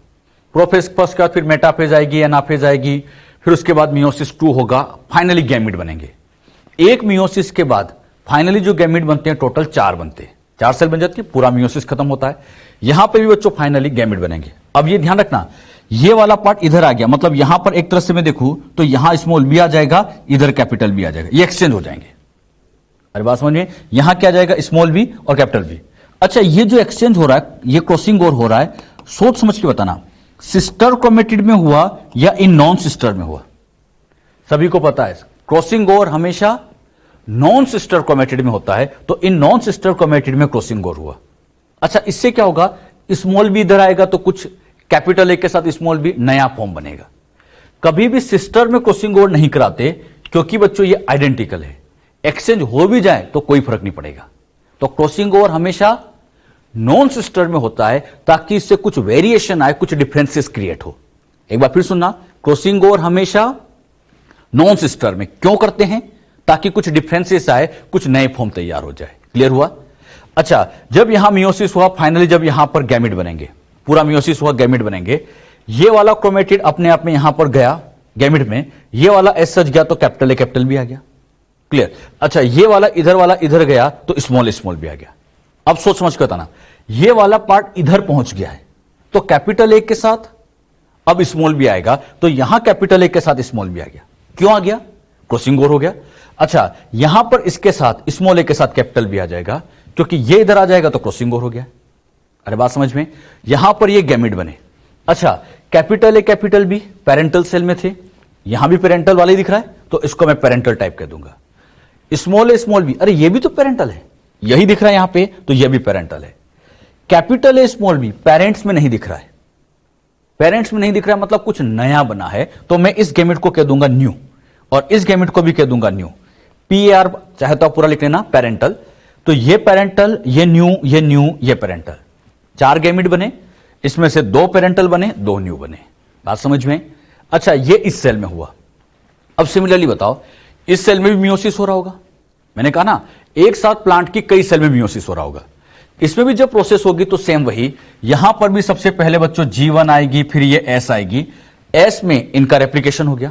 प्रोफेज फर्स्ट के बाद फिर मेटाफेज आएगी, एनाफेज आएगी, फिर उसके बाद मियोसिस 2 होगा, फाइनली गैमिड बनेंगे। एक मियोसिस के बाद फाइनली जो गैमिड बनते हैं टोटल 4 बनते हैं, 4 सेल बन जाती है, पूरा मियोसिस खत्म होता है। यहां पे भी बच्चों फाइनली गैमिड बनेंगे। अब ये ध्यान रखना, ये वाला पार्ट इधर आ गया, मतलब यहां पर एक तरह से मैं देखूं तो यहां स्मॉल बी आ जाएगा, इधर कैपिटल बी आ जाएगा, ये एक्सचेंज हो जाएंगे। अरे बात समझ में, यहां क्या जाएगा? स्मॉल बी और कैपिटल बी। अच्छा ये जो एक्सचेंज हो रहा है, ये क्रॉसिंग ओवर हो रहा है, सोच समझ के बताना, सिस्टर क्रोमेटिड में हुआ या इन नॉन सिस्टर में हुआ? सभी को पता है क्रॉसिंग ओवर हमेशा नॉन सिस्टर क्रोमेटिड में होता है, तो इन नॉन सिस्टर क्रोमेटिड में क्रॉसिंग ओवर हुआ। अच्छा इससे क्या होगा? स्मॉल बी इधर आएगा तो कुछ कैपिटल ए के साथ स्मॉल बी नया फॉर्म बनेगा। कभी भी सिस्टर में क्रॉसिंग ओवर नहीं कराते क्योंकि बच्चों ये आइडेंटिकल है, एक्सचेंज हो भी जाए तो कोई फर्क नहीं पड़ेगा। तो क्रॉसिंग ओवर हमेशा नॉन सिस्टर में होता है ताकि इससे कुछ वेरिएशन आए, कुछ डिफरेंसेस क्रिएट हो। एक बार फिर सुनना, क्रॉसिंग ओवर हमेशा नॉन सिस्टर में क्यों करते हैं? ताकि कुछ डिफरेंसेस आए, कुछ नए फॉर्म तैयार हो जाए। क्लियर हुआ? अच्छा जब यहां मियोसिस हुआ, फाइनली जब यहां पर गैमिड बनेंगे, पूरा मियोसिस हुआ, गैमिड बनेंगे, ये वाला क्रोमेटिड अपने आप में यहां पर गया गैमिड में, ये वाला एस सच गया तो कैपिटल ए कैपिटल भी आ गया। क्लियर। अच्छा ये वाला इधर गया तो स्मॉल भी आ गया। अब सोच समझ के बताना, ये वाला पार्ट इधर पहुंच गया है तो कैपिटल ए के साथ अब स्मॉल भी आएगा, तो यहां कैपिटल ए के साथ स्मॉल भी आ गया। क्यों आ गया? क्रॉसिंग ओवर हो गया। अच्छा यहां पर इसके साथ स्मॉल ए के साथ कैपिटल भी आ जाएगा, क्योंकि ये इधर आ जाएगा तो क्रॉसिंग ओवर हो गया। अरे बात समझ में, यहां पर ये गैमिड बने। अच्छा capital A capital B parental cell में थे, यहां भी पेरेंटल वाले दिख रहा है, तो इसको मैं पेरेंटल टाइप कह दूंगा। स्मॉल ए स्मॉल बी, अरे ये भी तो पेरेंटल है, यही दिख रहा है यहां पे, तो ये भी पेरेंटल है। Capital A small be parents में नहीं दिख रहा है, पेरेंट्स में नहीं दिख रहा है मतलब कुछ नया बना है, तो मैं इस गैमेट को कह दूंगा न्यू, और इस गैमेट को भी कह दूंगा न्यू। PAR चाहे तो आप पूरा लिख लेना पेरेंटल, तो ये पेरेंटल, ये न्यू, ये न्यू, ये पेरेंटल, 4 गैमेट बने, इसमें से 2 पेरेंटल बने, 2 न्यू बने। बात समझ में? अच्छा, ये इस सेल में हुआ। अब सिमिलरली बताओ, इस सेल में भी मियोसिस हो रहा होगा। मैंने कहा ना, एक साथ प्लांट की कई सेल में मियोसिस हो रहा होगा, इसमें भी जब प्रोसेस होगी तो सेम वही। यहां पर भी सबसे पहले बच्चों G1 आएगी, फिर ये S आएगी, S में इनका रेप्लिकेशन हो गया।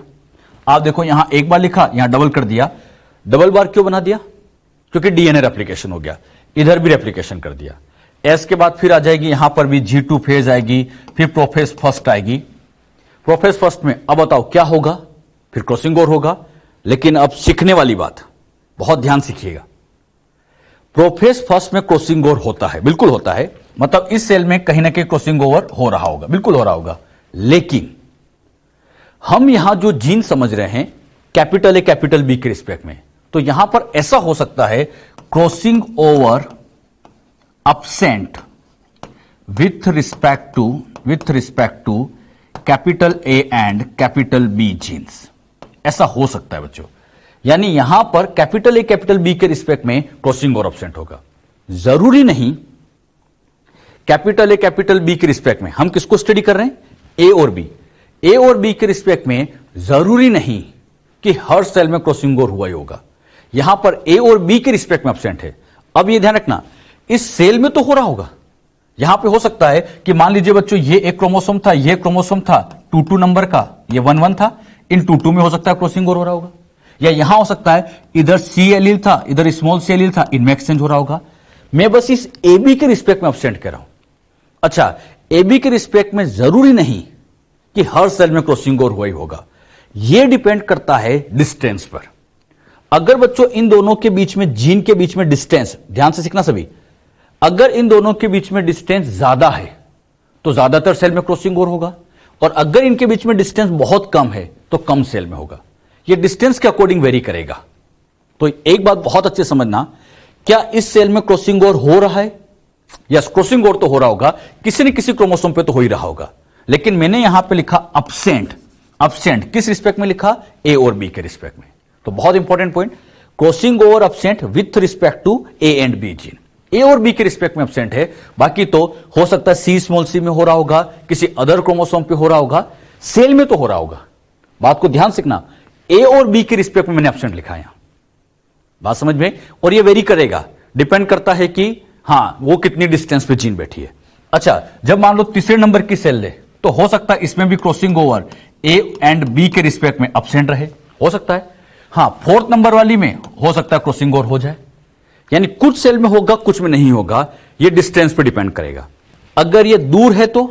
आप देखो यहां एक बार लिखा, यहां डबल कर दिया। डबल बार क्यों बना दिया? क्योंकि DNA रेप्लिकेशन हो गया, इधर भी रेप्लिकेशन कर दिया। S के बाद फिर आ जाएगी, यहां पर भी G2 फेज आएगी, फिर प्रोफेज फर्स्ट आएगी। प्रोफेज फर्स्ट में अब बताओ क्या होगा? फिर क्रॉसिंग ओवर होगा। लेकिन अब सीखने वाली बात, बहुत ध्यान सीखिएगा, प्रोफेज फर्स्ट में क्रॉसिंग ओवर होता है, बिल्कुल होता है, मतलब इस सेल में कहीं ना कहीं क्रॉसिंग ओवर हो रहा होगा, बिल्कुल हो रहा होगा। लेकिन हम यहां जो जीन समझ रहे हैं कैपिटल ए कैपिटल बी के रिस्पेक्ट में, तो यहां पर ऐसा हो सकता है crossing over absent with respect to capital A and capital B genes, ऐसा हो सकता है बच्चों। यानी यहां पर कैपिटल ए कैपिटल बी के रिस्पेक्ट में क्रॉसिंग ओवर एब्सेंट होगा। जरूरी नहीं कैपिटल ए कैपिटल बी के रिस्पेक्ट में, हम किसको स्टडी कर रहे हैं? ए और बी। ए और बी के रिस्पेक्ट में जरूरी नहीं कि हर सेल में क्रॉसिंग ओवर हुआ ही होगा। यहां पर ए और बी के रिस्पेक्ट में एब्सेंट है। अब ये ध्यान रखना, इस सेल में तो हो रहा होगा। यहां पे हो सकता है कि मान लीजिए बच्चों ये एक क्रोमोसोम था, ये क्रोमोसोम था 22 नंबर का, ये 11 था, इन 22 में हो सकता है क्रॉसिंग ओवर हो रहा होगा। या यहां हो सकता है इधर C एलील था, इधर स्मॉल C एलील था, इनमें एक्सचेंज हो रहा होगा। मैं बस इस AB के रिस्पेक्ट में एब्सेंट कर रहा हूं। अच्छा, AB के रिस्पेक्ट में जरूरी नहीं कि हर सेल में क्रॉसिंग ओवर हुआ ही होगा, यह डिपेंड करता है डिस्टेंस पर। अगर बच्चों इन दोनों के बीच में, जीन के बीच में डिस्टेंस, ध्यान से सीखना सभी, अगर इन दोनों के बीच में डिस्टेंस ज्यादा है तो ज्यादातर सेल में क्रॉसिंग ओवर होगा, और अगर इनके बीच में डिस्टेंस बहुत कम है तो कम सेल में होगा। यह डिस्टेंस के अकॉर्डिंग वेरी करेगा। तो एक बात बहुत अच्छे समझना, क्या इस सेल में क्रॉसिंग ओवर हो रहा है? यस, क्रॉसिंग ओवर तो हो रहा होगा, किसी न किसी क्रोमोसोम पे तो हो ही रहा होगा। लेकिन मैंने यहां पे लिखा अब्सेंट। अब्सेंट किस रिस्पेक्ट में लिखा? ए और बी के रिस्पेक्ट में। तो बहुत important point, crossing over absent with respect to A and B gene. A और बी के रिस्पेक्ट में एब्सेंट है, बाकी तो हो सकता है सी स्मॉल सी में हो रहा होगा, किसी अदर क्रोमोसोम पे हो रहा होगा, सेल में तो हो रहा होगा। बात को ध्यान सीखना, ए और बी के रिस्पेक्ट में मैंने एब्सेंट लिखा है, बात समझ में। और ये वेरी करेगा, डिपेंड करता है कि हां वो कितनी डिस्टेंस पे जीन बैठी है। अच्छा, जब मान लो तीसरे नंबर की सेल ले, तो हो सकता है इसमें भी crossing over A and B के रिस्पेक्ट में एब्सेंट रहे, हो सकता है। हां, फोर्थ नंबर वाली में हो सकता है क्रॉसिंग ओवर हो जाए। यानी कुछ सेल में होगा, कुछ में नहीं होगा, यह डिस्टेंस पे डिपेंड करेगा। अगर यह दूर है तो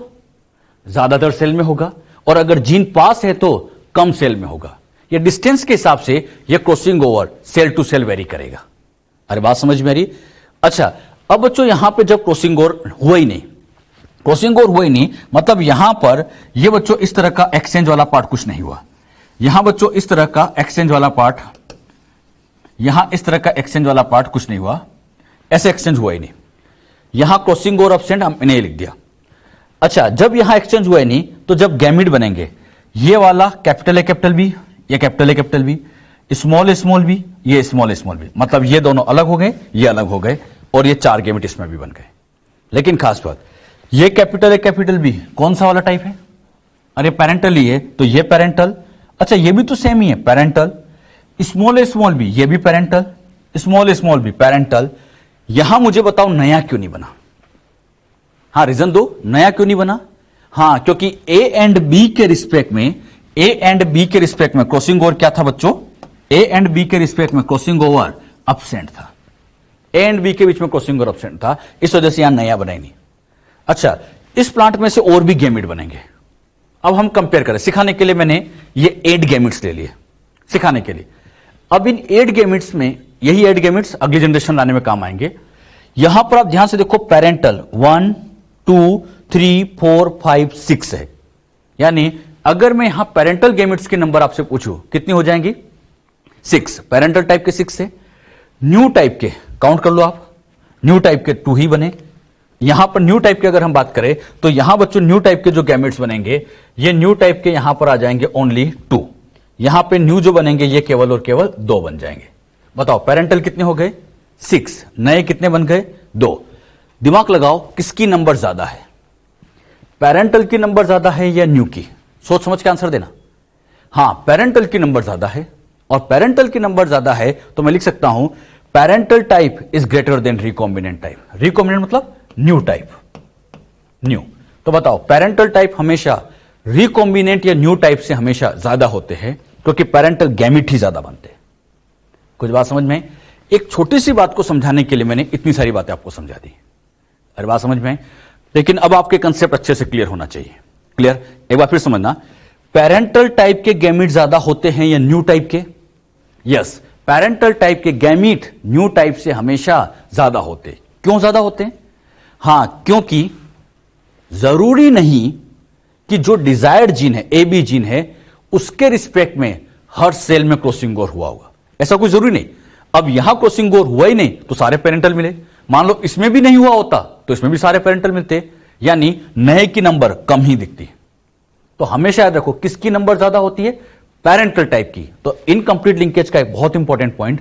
ज्यादातर सेल में होगा, और अगर जीन पास है तो कम सेल में होगा। यह डिस्टेंस के हिसाब से यह crossing over cell to cell vary करेगा। अरे बात समझ में आ रही? अच्छा, अब बच्चों यहां पे जब क्रॉसिंग ओवर हुआ ही नहीं, क्रॉसिंग ओवर हुआ ही नहीं, मतलब यहां पर यह बच्चों इस तरह का एक्सचेंज वाला पार्ट कुछ नहीं हुआ। यहां बच्चों इस तरह का एक्सचेंज वाला पार्ट, यहां इस तरह का एक्सचेंज वाला पार्ट कुछ नहीं हुआ, ऐसे एक्सचेंज हुआ ही नहीं। यहां क्रॉसिंग ओवर एब्सेंट हमने लिख दिया। अच्छा, जब यहां एक्सचेंज हुआ ही नहीं, तो जब गैमीट बनेंगे, ये वाला कैपिटल ए कैपिटल बी, ये capital A capital B, small B, ये स्मॉल बी, मतलब ये दोनों अलग हो गए, ये अलग हो गए, और ये 4 गैमीट इसमें भी बन गए। लेकिन खास बात, ये कैपिटल ए कैपिटल बी कौन सा वाला टाइप है? अरे पेरेंटल ही है, तो ये पेरेंटल। अच्छा, ये भी तो सेम ही है, पेरेंटल। स्मॉल बी, ये भी पेरेंटल, स्मॉल बी पेरेंटल। यहां मुझे बताओ नया क्यों नहीं बना? हां, रीजन दो, नया क्यों नहीं बना? हां, क्योंकि ए एंड बी के रिस्पेक्ट में, ए एंड बी के रिस्पेक्ट में क्रॉसिंग ओवर क्या था बच्चों? ए एंड बी के रिस्पेक्ट में क्रॉसिंग ओवर एब्सेंट था। ए एंड बी के बीच में क्रॉसिंग ओवर एब्सेंट था, इस वजह से यहां नया बना ही नहीं। अच्छा, इस प्लांट में से और भी गैमीट बनेंगे। अब हम कंपेयर करें, सिखाने के लिए मैंने ये 8 गैमीट्स ले लिए, सिखाने के लिए। अब इन 8 गैमीट्स में, यही 8 गैमीट्स अगली जनरेशन लाने में काम आएंगे। यहां पर आप ध्यान से देखो, पेरेंटल 1 2 3 4 5 6 है, यानी अगर मैं यहां पेरेंटल गैमेट्स के नंबर आपसे पूछूं कितनी हो जाएंगी? 6। पेरेंटल टाइप के 6 है। न्यू टाइप के काउंट कर लो आप, न्यू टाइप के 2 ही बने। यहां पर न्यू टाइप के अगर हम बात करें तो यहां बच्चों न्यू टाइप के जो गैमेट्स बनेंगे ये न्यू टाइप के यहां पर आ जाएंगे ओनली 2। यहां पे न्यू जो बनेंगे ये केवल और केवल 2 बन जाएंगे। बताओ पेरेंटल कितने हो गए? 6। नए कितने बन गए? 2। दिमाग लगाओ किसकी नंबर ज्यादा है, पेरेंटल की नंबर ज्यादा है या न्यू की? सोच समझ के आंसर देना। हां, पेरेंटल की नंबर ज्यादा है, और पेरेंटल की नंबर ज्यादा है तो मैं लिख सकता हूं parental type is greater than recombinant type. Recombinant मतलब न्यू टाइप, न्यू। तो बताओ पेरेंटल टाइप हमेशा रिकॉम्बिनेंट या न्यू टाइप से हमेशा ज्यादा होते हैं क्योंकि पेरेंटल गैमिट ही ज्यादा बनते हैं। कुछ बात समझ में? एक छोटी सी बात को समझाने के लिए मैंने इतनी सारी बातें आपको समझा दी। अरे बात समझ में? लेकिन अब आपके कंसेप्ट अच्छे से क्लियर होना चाहिए। क्लियर? एक बार फिर समझना, पेरेंटल टाइप के गैमीट ज्यादा होते हैं या न्यू टाइप के? यस, पेरेंटल टाइप के गैमीट न्यू टाइप से हमेशा ज्यादा होते। क्यों ज्यादा होते हैं? हां, क्योंकि जरूरी नहीं कि जो डिजायर्ड जीन है, AB जीन है, उसके रिस्पेक्ट में हर सेल में क्रॉसिंग ओवर हुआ होगा, ऐसा कोई जरूरी नहीं। अब यहां क्रॉसिंग ओवर हुआ ही नहीं तो सारे पेरेंटल मिले। मान लो इसमें भी नहीं हुआ होता तो इसमें भी सारे पेरेंटल मिलते, यानी नए की नंबर कम ही दिखती। तो हमेशा याद रखो किसकी नंबर ज्यादा होती है? पेरेंटल टाइप की। तो इनकंप्लीट लिंकेज का एक बहुत इंपॉर्टेंट पॉइंट,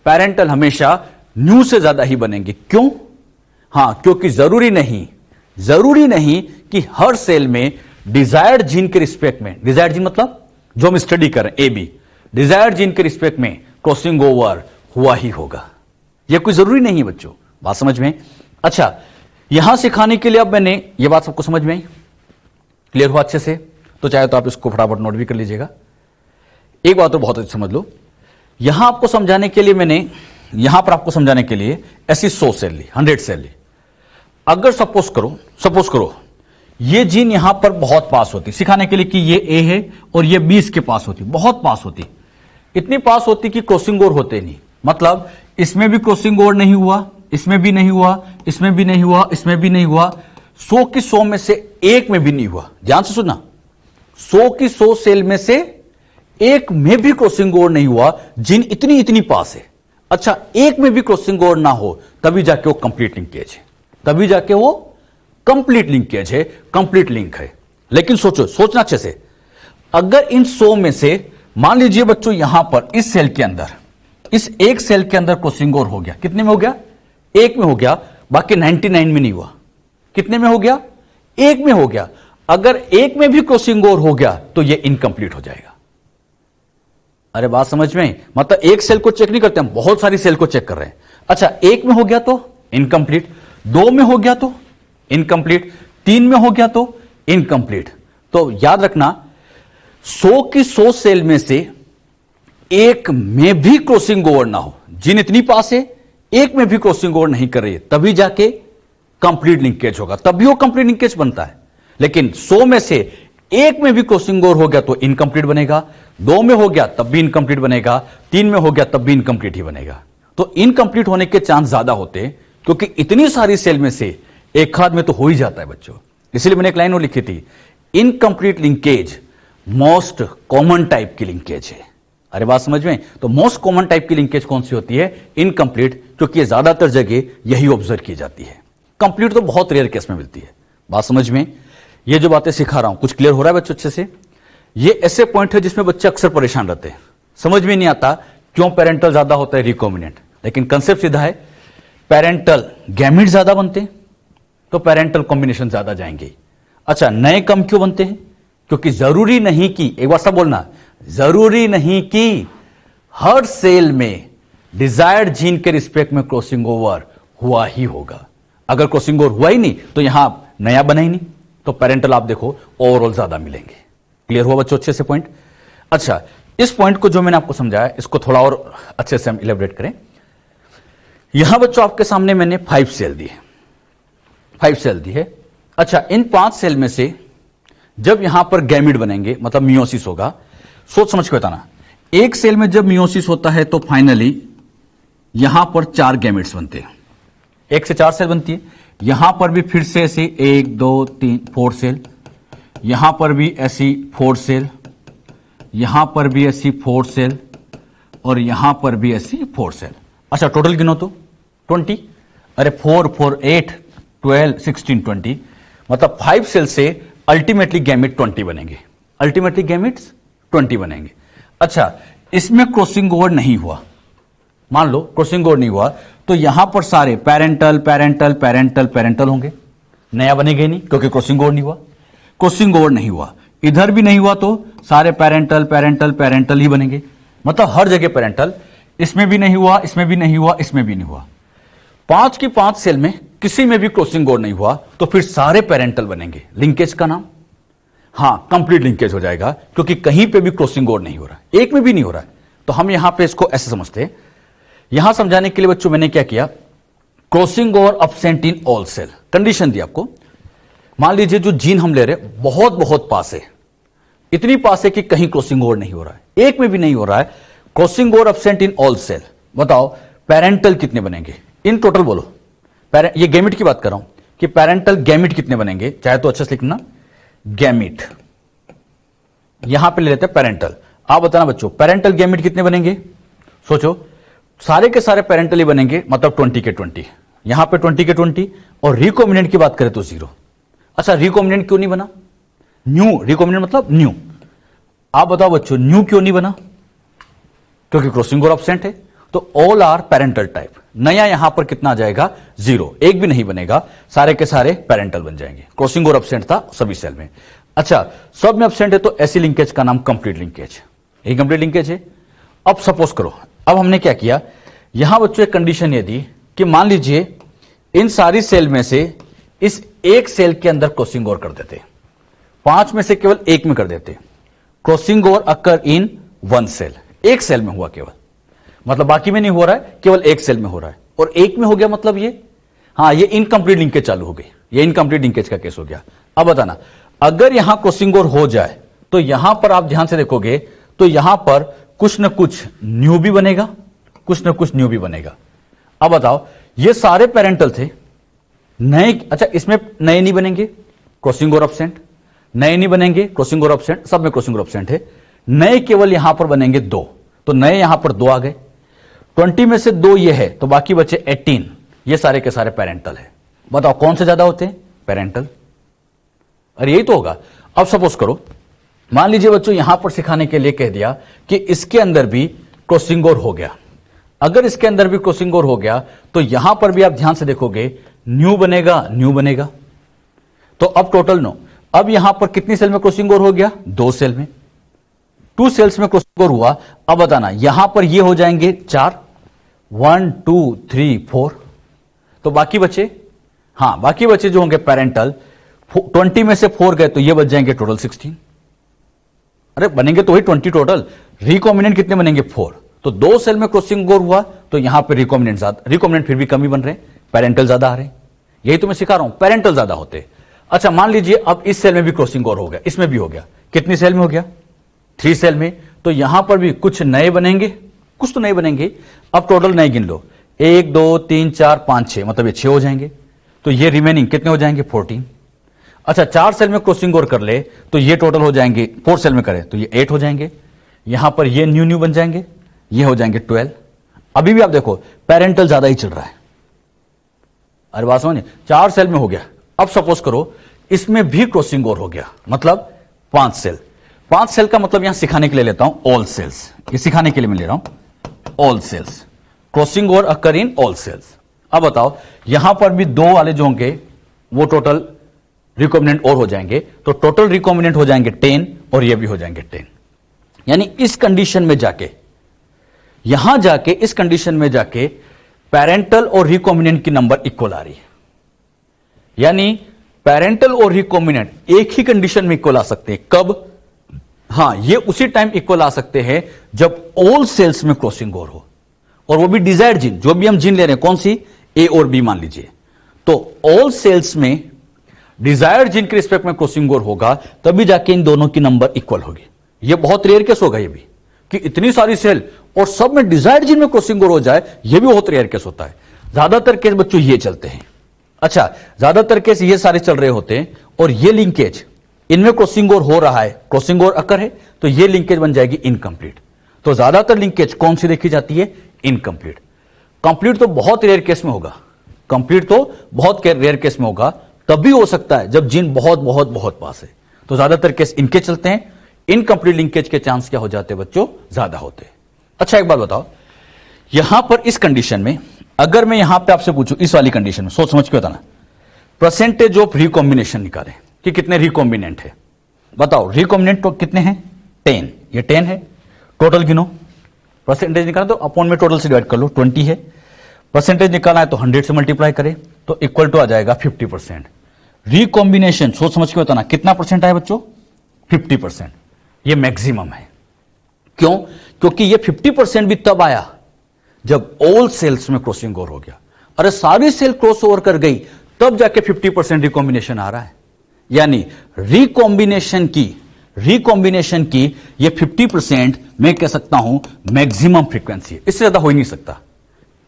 पेरेंटल हमेशा न्यू से ज्यादा ही बनेंगे। क्यों? हां, क्योंकि जरूरी नहीं कि हर सेल में डिजायर्ड जीन के रिस्पेक्ट में, डिजायर्ड जीन मतलब जो हम स्टडी कर रहे हैं AB, डिजायर्ड जीन के रिस्पेक्ट में क्रॉसिंग ओवर हुआ ही होगा। यह कोई जरूरी नहीं है बच्चों। बात समझ में? अच्छा, यहां सिखाने के लिए अब मैंने यह बात सबको समझ में आई? क्लियर हुआ अच्छे से? तो चाहे तो आप इसको फटाफट नोट भी कर लीजिएगा। एक बात तो बहुत अच्छी समझ लो, यहां आपको समझाने के लिए मैंने यहां पर आपको समझाने के लिए ऐसी 100 सेल ली, 100 सेल ली। अगर सपोज करो ये जीन यहां पर बहुत पास होती, सिखाने के लिए कि ये A है और ये B इसके पास होती, बहुत पास होती, इतनी पास होती कि क्रॉसिंग ओवर होते नहीं। मतलब इसमें भी क्रॉसिंग ओवर नहीं हुआ, इसमें भी नहीं हुआ, इसमें भी नहीं हुआ, इसमें भी नहीं हुआ, 100 की 100 में से एक में भी नहीं हुआ। ध्यान से सुनना, 100 की 100 सेल में से एक में भी क्रॉसिंग ओवर नहीं हुआ, जिन इतनी पास है। अच्छा, एक में भी क्रॉसिंग ओवर ना हो तभी जाके वो कंप्लीट लिंकेज है, तभी जाके वो कंप्लीट लिंकेज है, कंप्लीट लिंक है। लेकिन सोचना अच्छे से, अगर इन 100 में से मान लीजिए बच्चों यहां पर इस सेल के अंदर, इस एक सेल के अंदर क्रॉसिंग ओवर हो गया, कितने में हो गया? एक में हो गया, बाकी 99 में नहीं हुआ। कितने में हो गया? एक में हो गया। अगर एक में भी क्रॉसिंग ओवर हो गया तो यह इनकंप्लीट हो जाएगा। अरे बात समझ में? मतलब एक सेल को चेक नहीं करते हम, बहुत सारी सेल को चेक कर रहे हैं। अच्छा, एक में हो गया तो इनकंप्लीट, 2 में हो गया तो इनकंप्लीट, 3 में हो गया तो इनकंप्लीट। तो याद रखना, 100 की 100 सेल में से एक में भी क्रॉसिंग ओवर ना हो, जिन इतनी पास है एक में भी क्रॉसिंग ओवर नहीं कर रही है, तभी जाके कंप्लीट लिंकेज होगा, तभी वो कंप्लीट लिंकेज बनता है। लेकिन 100 में से एक में भी क्रॉसिंग ओवर हो गया तो इनकंप्लीट बनेगा, 2 में हो गया तब भी इनकंप्लीट बनेगा, 3 में हो गया तब भी इनकंप्लीट ही बनेगा। तो इनकंप्लीट होने के चांस ज्यादा होते हैं क्योंकि इतनी सारी सेल में से एक हाथ में तो हो ही जाता है बच्चों। इसलिए मैंने एक लाइन और लिखी थी, incomplete linkage most common type की लिंकेज है। अरे बात समझ में? तो मोस्ट कॉमन टाइप की लिंकेज कौन सी होती है? इनकंप्लीट, क्योंकि ज्यादातर जगह यही ऑब्जर्व की जाती है। कंप्लीट तो बहुत रेयर केस में मिलती है। बात समझ में? ये जो बातें सिखा रहा हूं कुछ क्लियर हो रहा है बच्चों अच्छे से? ये ऐसे पॉइंट है जिसमें बच्चे अक्सर परेशान रहते हैं, समझ में नहीं आता क्यों पेरेंटल ज्यादा होता है रिकॉम्बिनेंट। लेकिन कंसेप्ट सीधा है, पेरेंटल गैमीट ज्यादा बनते हैं तो पेरेंटल कॉम्बिनेशन ज्यादा जाएंगे। अच्छा, नए कम क्यों बनते हैं? क्योंकि जरूरी नहीं कि, एक बार सब बोलना, जरूरी नहीं कि हर सेल में डिजायर्ड जीन के रिस्पेक्ट में क्रॉसिंग ओवर हुआ ही होगा। अगर क्रॉसिंग ओवर हुआ ही नहीं तो यहां नया बना ही नहीं, तो पेरेंटल आप देखो ओवरऑल ज्यादा मिलेंगे। क्लियर हुआ बच्चों अच्छे से पॉइंट? अच्छा, इस पॉइंट को जो मैंने आपको समझाया इसको थोड़ा और अच्छे से हम इलेबोरेट करें। यहां बच्चों आपके सामने मैंने 5 सेल दी है, 5 सेल दी है। अच्छा, इन 5 सेल में से जब यहां पर गैमिड बनेंगे मतलब मियोसिस होगा, सोच समझ के बताना, एक सेल में जब मियोसिस होता है तो फाइनली यहां पर 4 गैमिट्स बनते हैं, 1 से 4 सेल बनती है। यहां पर भी फिर से ऐसे 1 2 3 4 सेल, यहां पर भी ऐसी 4 सेल, यहां पर भी ऐसी 4 सेल और यहां पर भी ऐसी 4 सेल। अच्छा टोटल गिनो तो 20, अरे 4 4 8 12 16 20, मतलब 5 सेल से अल्टीमेटली गैमेट 20 बनेंगे, अल्टीमेटली गैमेट्स 20 बनेंगे। अच्छा इसमें क्रॉसिंग ओवर नहीं हुआ, मान लो क्रॉसिंग ओवर नहीं हुआ, तो यहां पर सारे पैरेंटल पैरेंटल पैरेंटल पैरेंटल होंगे, नया बनेगा नहीं क्योंकि क्रॉसिंग ओवर नहीं हुआ। क्रॉसिंग ओवर नहीं हुआ, इधर भी नहीं हुआ तो सारे पैरेंटल पैरेंटल पैरेंटल ही बनेंगे, मतलब हर जगह पैरेंटल। इसमें भी नहीं हुआ, इसमें भी नहीं हुआ, इसमें भी नहीं हुआ। 5 की 5 सेल में किसी में भी क्रॉसिंग ओवर नहीं हुआ तो फिर सारे पैरेंटल बनेंगे। लिंकेज का नाम, हां कंप्लीट लिंकेज हो जाएगा क्योंकि कहीं पे भी क्रॉसिंग ओवर नहीं हो रहा, एक में भी नहीं हो रहा है। तो हम यहां पे इसको ऐसे समझते हैं। यहां समझाने के लिए बच्चों मैंने क्या किया, crossing over absent in all cell, condition दी आपको। मान लीजिए जो जीन हम ले रहे हैं बहुत बहुत पास है, इतनी पास है कि कहीं क्रॉसिंग ओवर नहीं हो रहा है, एक में भी नहीं हो रहा है, crossing over absent in all cell. बताओ पैरेंटल कितने बनेंगे इन टोटल, बोलो। ये गैमिट की बात कर रहा हूं कि पैरेंटल गैमिट कितने बनेंगे, चाहे तो अच्छे से लिखना गैमिट, यहां पे ले लेते हैं पैरेंटल। आप बताना बच्चों पैरेंटल गैमिट कितने बनेंगे, सोचो। सारे के सारे पैरेंटल ही बनेंगे, मतलब 20 के 20, यहां पे 20 के 20, और रिकॉम्बिनेंट की बात करें तो 0। अच्छा रिकॉम्बिनेंट क्यों नहीं बना, न्यू, रिकॉम्बिनेंट मतलब न्यू। आप बताओ बच्चों न्यू क्यों नहीं बना, क्योंकि क्रॉसिंग ओवर एब्सेंट है। तो ऑल आर पैरेंटल टाइप, नया यहां पर कितना आ जाएगा 0, एक भी नहीं बनेगा, सारे के सारे पैरेंटल बन जाएंगे। क्रॉसिंग ओवर एब्सेंट था सभी सेल में। अच्छा सब में एब्सेंट है तो ऐसी लिंकेज का नाम कंप्लीट लिंकेज, यही कंप्लीट लिंकेज है। अब सपोज करो, अब हमने क्या किया, यहां बच्चों एक कंडीशन ये दी कि मान लीजिए इन सारी सेल में से इस एक सेल के अंदर क्रॉसिंग ओवर कर देते, 5 में से केवल एक में कर देते। क्रॉसिंग ओवर अकर इन 1 सेल, एक सेल में हुआ केवल, मतलब बाकी में नहीं हो रहा है, केवल एक सेल में हो रहा है, और एक में हो गया मतलब ये, हां ये इनकंप्लीट लिंकेज चालू हो गई, ये इनकंप्लीट लिंकेज का केस हो गया। अब बताना अगर यहां क्रॉसिंग ओवर हो जाए तो यहां पर आप ध्यान से देखोगे तो यहां पर कुछ न कुछ न्यू भी बनेगा, कुछ न कुछ न्यू भी बनेगा। अब बताओ ये सारे पैरेंटल थे, नए, अच्छा इसमें नए नहीं बनेंगे, क्रॉसिंग ओवर एब्सेंट, नए नहीं बनेंगे, क्रॉसिंग ओवर एब्सेंट, सब में क्रॉसिंग ओवर एब्सेंट है। नए केवल यहां पर बनेंगे 2, तो नए यहां पर 2 आ गए, 20 में से 2 ये है तो बाकी बचे 18, ये सारे के सारे पैरेंटल है। बताओ कौन से ज्यादा होते हैं, पैरेंटल, अरे यही तो होगा। अब सपोज करो, मान लीजिए बच्चों यहां पर सिखाने के लिए कह दिया कि इसके अंदर भी क्रॉसिंग ओवर हो गया। अगर इसके अंदर भी क्रॉसिंग ओवर हो गया तो यहां पर भी आप ध्यान से देखोगे न्यू बनेगा, न्यू बनेगा। तो अब टोटल 9, अब यहां पर कितनी सेल में क्रॉसिंग ओवर हो गया, 2 सेल में, 2 सेल्स में क्रॉसिंग ओवर हुआ। अब बताना यहां पर ये हो जाएंगे 4, 1 2 3 4, तो बाकी बचे, हां बाकी बचे जो होंगे पैरेंटल, 20 में से 4 गए तो ये बच जाएंगे टोटल 16, अरे बनेंगे तो वही 20 टोटल। रिकॉम्बिनेंट कितने बनेंगे 4, तो 2 सेल में क्रॉसिंग ओवर हुआ तो यहां पे रिकॉम्बिनेंट ज्यादा, रिकॉम्बिनेंट फिर भी कम ही बन रहे हैं, पैरेंटल ज्यादा आ रहे हैं, यही तो मैं सिखा रहा हूं, पैरेंटल ज्यादा होते। अच्छा मान लीजिए अब इस सेल में भी क्रॉसिंग ओवर हो गया, इसमें भी हो गया, कितनी सेल में हो गया, 3 सेल में, तो यहां पर भी कुछ नए बनेंगे, कुछ तो नए बनेंगे। अब टोटल नए गिन लो, 1 2 3 4 5 6, मतलब ये 6 हो जाएंगे, तो ये रिमेनिंग कितने हो जाएंगे 14। अच्छा 4 सेल में क्रॉसिंग ओवर कर ले तो ये टोटल हो जाएंगे, 4 सेल में करें तो ये 8 हो जाएंगे, यहां पर ये न्यू न्यू बन जाएंगे, ये हो जाएंगे 12। अभी भी आप देखो पैरेंटल ज्यादा ही चल रहा है, अरे बात समझिए, 4 सेल में हो गया। अब सपोज करो इसमें भी क्रॉसिंग ओवर हो गया, मतलब 5 सेल, 5 सेल का मतलब यहां सिखाने के लिए लेता हूं ऑल सेल्स, ये सिखाने के लिए मैं ले रहा हूं all cells, crossing over occur in all cells. अब बताओ यहां पर भी 2 वाले जो होंगे वो टोटल रिकॉम्बिनेंट और हो जाएंगे, तो टोटल रिकॉम्बिनेंट हो जाएंगे 10 और ये भी हो जाएंगे 10। यानी इस कंडीशन में जाके, यहां जाके इस कंडीशन में जाके पैरेंटल और रिकॉम्बिनेंट की नंबर इक्वल आ रही है। यानी पैरेंटल और रिकॉम्बिनेंट एक ही कंडीशन में इक्वल आ सकते हैं, कब, हां ये उसी टाइम इक्वल आ सकते हैं जब ऑल सेल्स में क्रॉसिंग ओवर हो, और वो भी डिजायर्ड जीन, जो भी हम जीन ले रहे हैं, कौन सी, ए और बी मान लीजिए, तो ऑल सेल्स में डिजायर्ड जीन के रिस्पेक्ट में क्रॉसिंग ओवर होगा, तभी जाके इन दोनों की नंबर इक्वल होगी। ये बहुत रेयर केस होगा ये भी, कि इतनी सारी सेल और सब में डिजायर्ड जीन में क्रॉसिंग ओवर हो जाए, ये भी बहुत रेयर केस होता है। ज्यादातर केस बच्चों ये चलते हैं। अच्छा ज्यादातर केस ये सारे चल रहे होते हैं, और ये लिंकेज इनमें क्रॉसिंग ओवर हो रहा है, क्रॉसिंग ओवर अकर है, तो ये लिंकेज बन जाएगी इनकंप्लीट। तो ज्यादातर लिंकेज कौन सी देखी जाती है? इनकंप्लीट। कंप्लीट तो बहुत रेयर केस में होगा, कंप्लीट तो बहुत रेयर केस में होगा, तब भी हो सकता है जब जीन बहुत बहुत बहुत पास है। तो ज्यादातर केस इनके चलते हैं, इनकंप्लीट लिंकेज के चांस क्या हो जाते हैं बच्चों? ज्यादा होते हैं। अच्छा एक बात बताओ, यहां पर इस कंडीशन में अगर मैं यहां पे आपसे पूछूं, इस वाली कंडीशन में सोच समझ के बताना, परसेंटेज ऑफ रिकॉम्बिनेशन निकालें कि कितने रिकॉम्बिनेंट है। बताओ रिकॉम्बिनेंट तो कितने हैं? 10। ये 10 है। टोटल गिनो, परसेंटेज निकालना तो अपॉन में टोटल से डिवाइड कर लो, 20 है। परसेंटेज निकालना है तो 100 से मल्टीप्लाई करें तो इक्वल टू आ जाएगा 50%। रिकॉम्बिनेशन सोच समझ के बताना कितना परसेंट आया बच्चों? 50%। ये मैक्सिमम है। क्यों? क्योंकि ये 50% भी तब आया जब ऑल सेल्स में क्रॉसिंग ओवर हो गया। अरे सारी सेल क्रॉस ओवर कर गई तब जाके 50% रिकॉम्बिनेशन आ रहा है। यानी रिकॉम्बिनेशन की ये 50% मैं कह सकता हूं मैक्सिमम फ्रीक्वेंसी, इससे ज्यादा हो ही नहीं सकता।